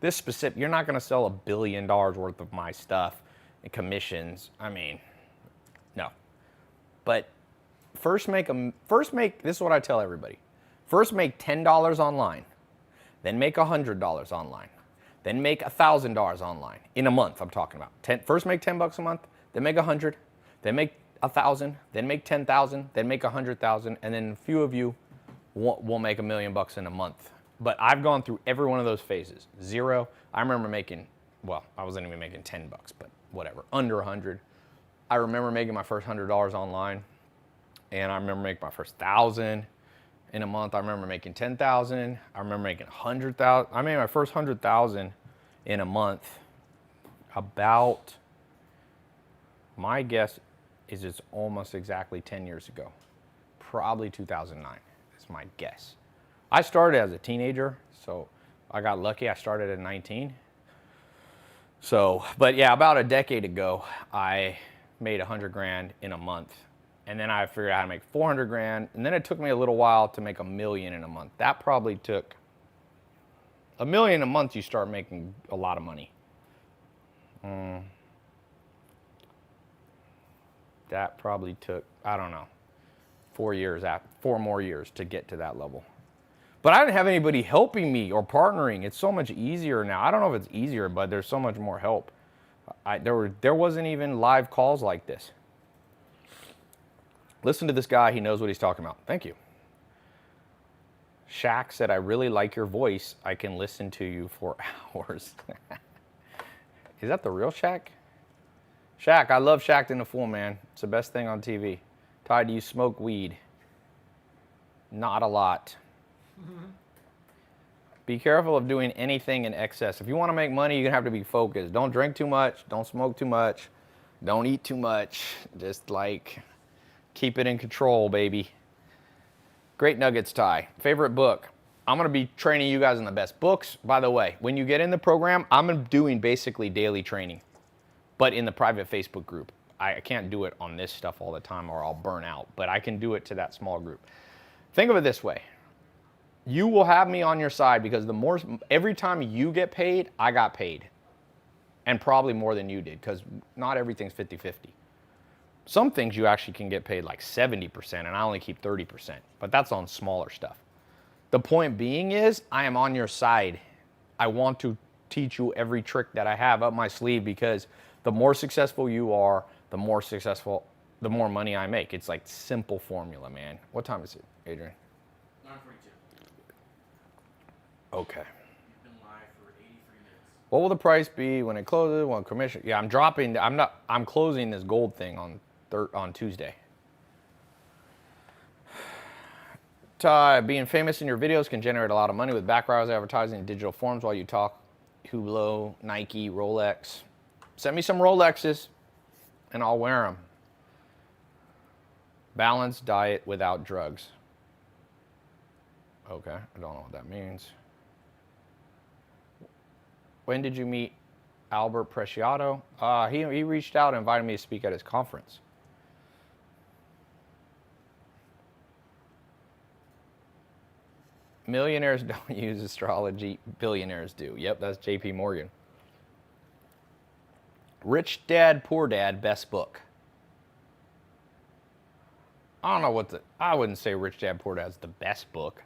This specific, you're not going to sell $1 billion worth of my stuff and commissions. I mean, no. But first make, this is what I tell everybody. First make $10 online, then make $100 online, then make $1,000 online in a month. I'm talking about. First make $10 a month, then make 100, then make 1,000, then make 10,000, then make 100,000, and then a few of you will make $1 million in a month. But I've gone through every one of those phases. 0, I remember making, well, I wasn't even making $10, but whatever, under 100. I remember making my first $100 online, and I remember making my first 1,000 in a month. I remember making 10,000. I remember making 100,000. I made my first 100,000 in a month. About, my guess is it's almost exactly 10 years ago. Probably 2009 is my guess. I started as a teenager, so I got lucky. I started at 19. So, but yeah, about a decade ago, I made 100 grand in a month. And then I figured out how to make 400 grand. And then it took me a little while to make $1 million in a month. That probably took $1 million a month. You start making a lot of money. That probably took, I don't know, 4 more years to get to that level. But I didn't have anybody helping me or partnering. It's so much easier now. I don't know if it's easier, but there's so much more help. There wasn't even live calls like this. Listen to this guy. He knows what he's talking about. Thank you. Shaq said, I really like your voice. I can listen to you for hours. Is that the real Shaq? Shaq, I love Shaq in the Fool, man. It's the best thing on TV. Ty, do you smoke weed? Not a lot. Be careful of doing anything in excess. If you want to make money, you're going to have to be focused. Don't drink too much. Don't smoke too much. Don't eat too much. Just like keep it in control, baby. Great nuggets, Ty. Favorite book? I'm going to be training you guys in the best books. By the way, when you get in the program, I'm doing basically daily training, but in the private Facebook group. I can't do it on this stuff all the time or I'll burn out, but I can do it to that small group. Think of it this way. You will have me on your side because every time you get paid, I got paid. And probably more than you did because not everything's 50-50. Some things you actually can get paid like 70% and I only keep 30%, but that's on smaller stuff. The point being is I am on your side. I want to teach you every trick that I have up my sleeve because the more successful you are, the more money I make. It's like simple formula, man. What time is it, Adrian? 9:42. Okay. You've been live for 83 minutes. What will the price be when it closes? When commission? Yeah, I'm closing this gold thing on Tuesday. Ty, being famous in your videos can generate a lot of money with backgrounds, advertising, and digital forms while you talk. Hublot, Nike, Rolex. Send me some Rolexes and I'll wear them. Balanced diet without drugs. Okay, I don't know what that means. When did you meet Albert Preciado. He reached out and invited me to speak at his conference. Millionaires don't use astrology, billionaires do. Yep, that's JP Morgan. Rich Dad, Poor Dad, best book. I don't know I wouldn't say Rich Dad, Poor Dad's the best book.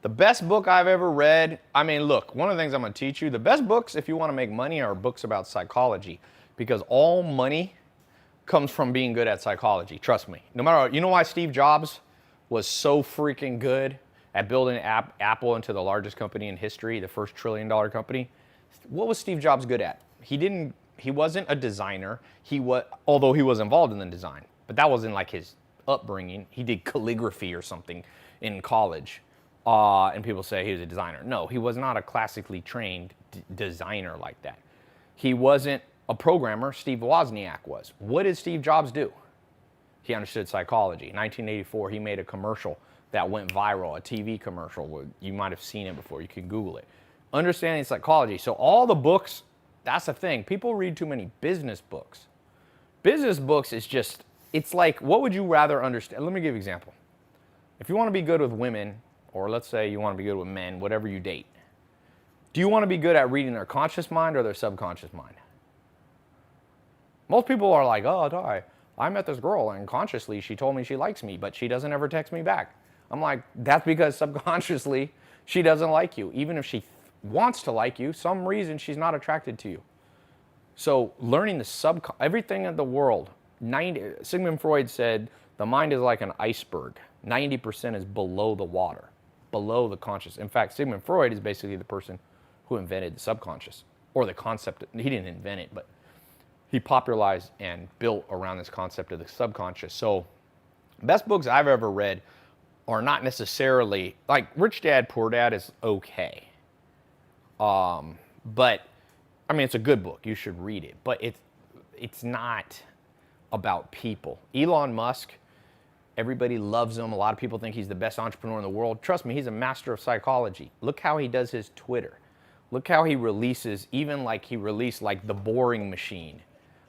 The best book I've ever read, I mean, look, one of the things I'm going to teach you, the best books, if you want to make money, are books about psychology, because all money comes from being good at psychology. Trust me. No matter, you know why Steve Jobs was so freaking good at building Apple into the largest company in history, the first $1 trillion company? What was Steve Jobs good at? He wasn't a designer. Although he was involved in the design, but that wasn't like his upbringing. He did calligraphy or something in college. And people say he was a designer. No, he was not a classically trained designer like that. He wasn't a programmer. Steve Wozniak was. What did Steve Jobs do? He understood psychology. In 1984, he made a commercial that went viral, a TV commercial. You might have seen it before. You can Google it. Understanding psychology. So all the books, that's the thing. People read too many business books. Business books is just, it's like, what would you rather understand? Let me give you an example. If you want to be good with women, or let's say you want to be good with men, whatever you date, do you want to be good at reading their conscious mind or their subconscious mind? Most people are like, oh, I met this girl and consciously she told me she likes me, but she doesn't ever text me back. I'm like, that's because subconsciously she doesn't like you. Even if she wants to like you, some reason she's not attracted to you. So learning the everything in the world, Sigmund Freud said the mind is like an iceberg. 90% is below the water, below the conscious. In fact, Sigmund Freud is basically the person who invented the subconscious, or the concept. He didn't invent it, but he popularized and built around this concept of the subconscious. So best books I've ever read are not necessarily, like Rich Dad, Poor Dad is okay. But I mean, it's a good book. You should read it, but it's not about people. Elon Musk, everybody loves him. A lot of people think he's the best entrepreneur in the world. Trust me, he's a master of psychology. Look how he does his Twitter. Look how he releases, even like he released like The Boring Machine,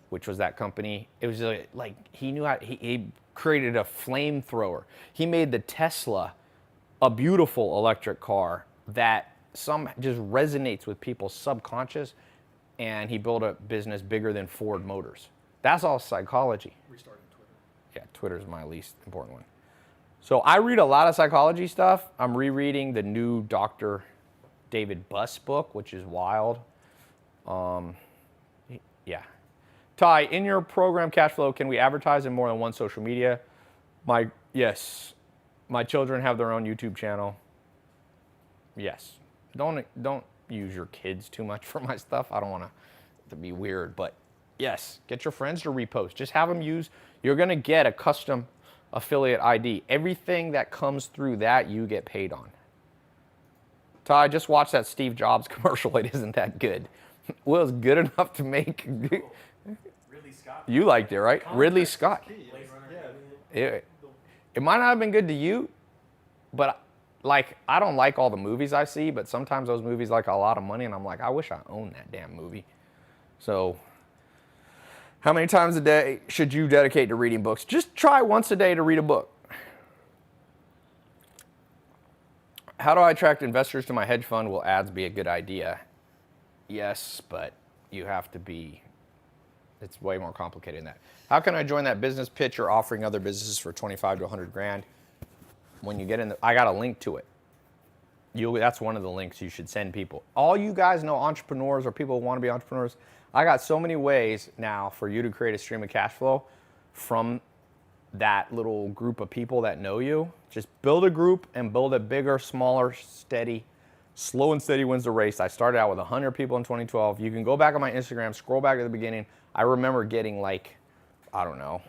which was that company. It was like he knew how, he created a flamethrower. He made the Tesla a beautiful electric car that just resonates with people's subconscious, and he built a business bigger than Ford Motors. That's all psychology. Restarting Twitter. Yeah, Twitter's my least important one. So I read a lot of psychology stuff. I'm rereading the new Dr. David Buss book, which is wild. Yeah. Ty, in your program Cashfloww, can we advertise in more than one social media? Yes. My children have their own YouTube channel. Yes. Don't use your kids too much for my stuff. I don't want to be weird, but yes, get your friends to repost. Just have them use. You're going to get a custom affiliate ID. Everything that comes through that, you get paid on. Ty, just watch that Steve Jobs commercial. It isn't that good. Well, it's good enough to make. Ridley Scott. You liked it, right? Ridley Scott. It might not have been good to you, but like, I don't like all the movies I see, but sometimes those movies like a lot of money, and I'm like, I wish I owned that damn movie. So, how many times a day should you dedicate to reading books? Just try once a day to read a book. How do I attract investors to my hedge fund? Will ads be a good idea? Yes, but you have to be, it's way more complicated than that. How can I join that business pitch you're offering other businesses for 25 to 100 grand? When you get in, I got a link to it. That's one of the links you should send people. All you guys know entrepreneurs or people who want to be entrepreneurs, I got so many ways now for you to create a stream of cash flow from that little group of people that know you. Just build a group and build a bigger, smaller, steady, slow and steady wins the race. I started out with 100 people in 2012. You can go back on my Instagram, scroll back to the beginning. I remember getting like, I don't know,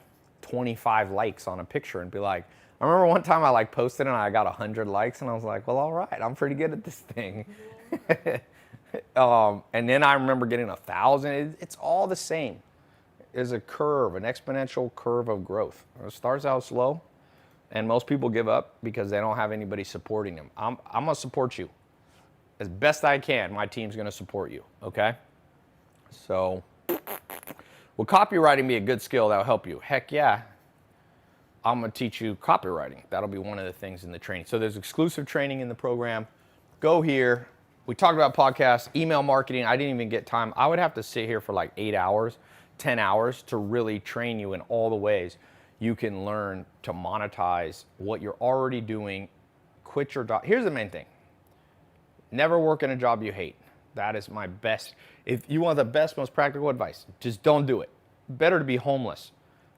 25 likes on a picture and be like, I remember one time I like posted and I got 100 likes and I was like, well, all right, I'm pretty good at this thing. And then I remember getting 1,000. It's all the same. There's a curve, an exponential curve of growth. It starts out slow and most people give up because they don't have anybody supporting them. I'm going to support you as best I can. My team's going to support you, okay? So, will copywriting be a good skill that'll help you? Heck yeah. I'm going to teach you copywriting. That'll be one of the things in the training. So there's exclusive training in the program. Go here. We talked about podcasts, email marketing. I didn't even get time. I would have to sit here for like 8 hours, 10 hours to really train you in all the ways you can learn to monetize what you're already doing. Quit your job. Here's the main thing. Never work in a job you hate. That is my best. If you want the best, most practical advice, just don't do it. Better to be homeless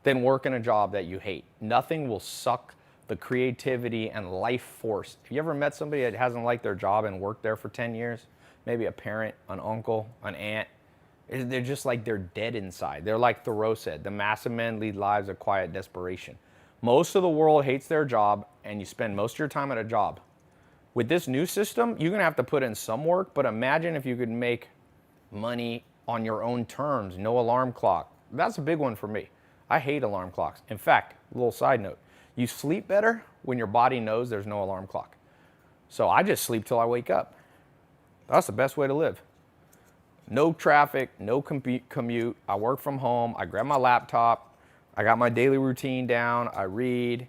than work in a job that you hate. Nothing will suck the creativity and life force. Have you ever met somebody that hasn't liked their job and worked there for 10 years? Maybe a parent, an uncle, an aunt. They're just like they're dead inside. They're like Thoreau said, the mass of men lead lives of quiet desperation. Most of the world hates their job, and you spend most of your time at a job. With this new system, you're gonna have to put in some work, but imagine if you could make money on your own terms, no alarm clock. That's a big one for me. I hate alarm clocks. In fact, a little side note, you sleep better when your body knows there's no alarm clock. So I just sleep till I wake up. That's the best way to live. No traffic, no commute. I work from home. I grab my laptop. I got my daily routine down. I read.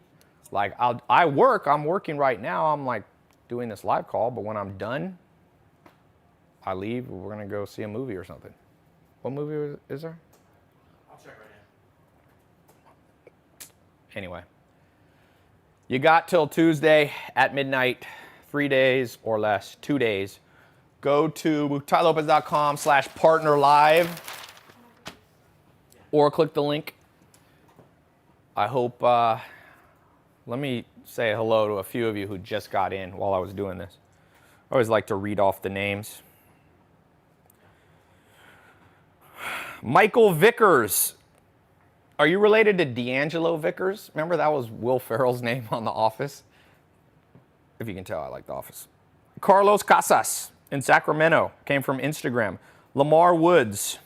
Like I work. I'm working right now. I'm like doing this live call, but when I'm done, I leave. We're gonna go see a movie or something. What movie is there? I'll check right now. Anyway, you got till Tuesday at midnight, 3 days or less, 2 days. Go to tailopez.com/partnerlive or click the link. I hope, let me say hello to a few of you who just got in while I was doing this. I always like to read off the names. Michael Vickers. Are you related to D'Angelo Vickers? Remember that was Will Ferrell's name on The Office? If you can tell, I like The Office. Carlos Casas in Sacramento, came from Instagram. Lamar Woods.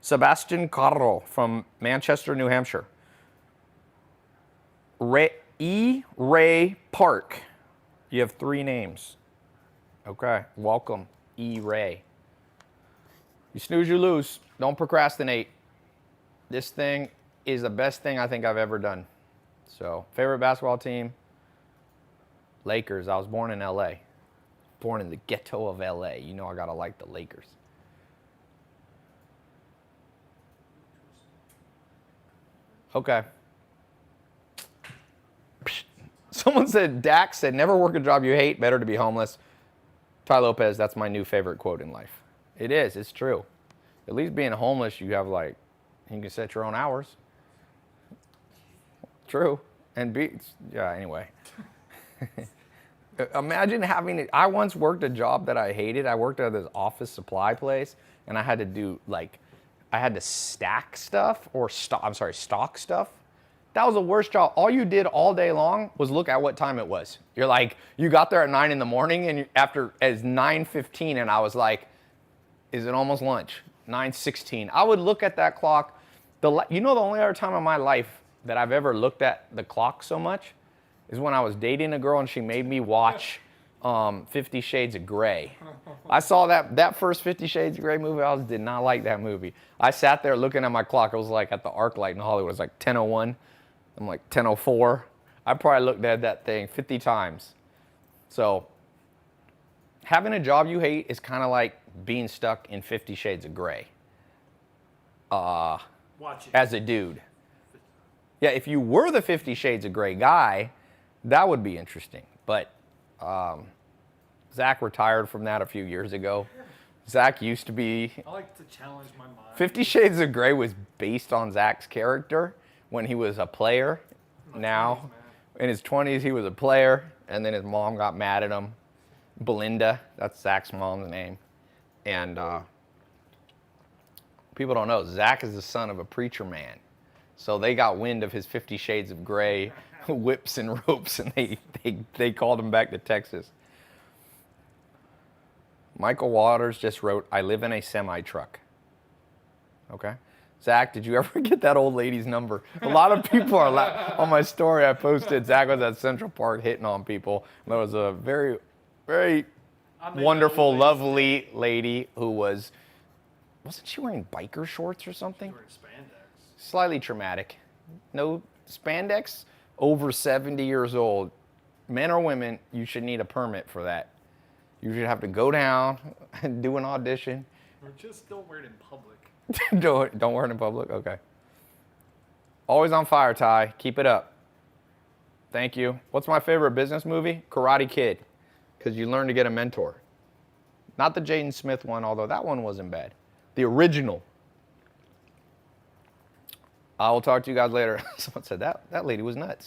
Sebastian Carro from Manchester, New Hampshire. Ray Park. You have 3 names. Okay, welcome, Ray. You snooze, you lose. Don't procrastinate. This thing is the best thing I think I've ever done. So, favorite basketball team? Lakers. I was born in LA. Born in the ghetto of LA. You know I gotta like the Lakers. Okay. Someone said, Dax said, never work a job you hate, better to be homeless. Tai Lopez, that's my new favorite quote in life. It is, it's true. At least being homeless, you have like, you can set your own hours. True. And yeah, anyway. Imagine having, I once worked a job that I hated. I worked at this office supply place, and I had to do like, I had to stack stuff or stock stuff. That was the worst job. All you did all day long was look at what time it was. You're like, you got there at 9 in the morning, and it's 9:15, and I was like, is it almost lunch? 9:16. I would look at that clock. You know, the only other time in my life that I've ever looked at the clock so much is when I was dating a girl and she made me watch 50 Shades of Grey. I saw that first 50 Shades of Grey movie. I did not like that movie. I sat there looking at my clock. It was like at the ArcLight in Hollywood. It was like 10:01. I'm like 10:04. I probably looked at that thing 50 times. So having a job you hate is kind of like being stuck in 50 Shades of Grey. Watch it. As a dude. Yeah, if you were the 50 Shades of Grey guy, that would be interesting. But Zach retired from that a few years ago. Zach used to be... I like to challenge my mind. 50 Shades of Grey was based on Zach's character when he was a player. Now, in his 20s, he was a player, and then his mom got mad at him. Belinda, that's Zach's mom's name. And people don't know, Zach is the son of a preacher man. So they got wind of his 50 Shades of Grey whips and ropes, and they called him back to Texas. Michael Waters just wrote, I live in a semi-truck. Okay. Zach, did you ever get that old lady's number? A lot of people are on my story I posted. Zach was at Central Park hitting on people. There was a very, very wonderful, lovely lady who was wasn't she wearing biker shorts or something? Wearing spandex. Slightly traumatic. No spandex, over 70 years old. Men or women, you should need a permit for that. You should have to go down and do an audition. Or just don't wear it in public. Don't wear it in public? Okay. Always on fire, Ty. Keep it up. Thank you. What's my favorite business movie? Karate Kid. Because you learn to get a mentor. Not the Jaden Smith one, although that one wasn't bad. The original. I will talk to you guys later. Someone said that lady was nuts.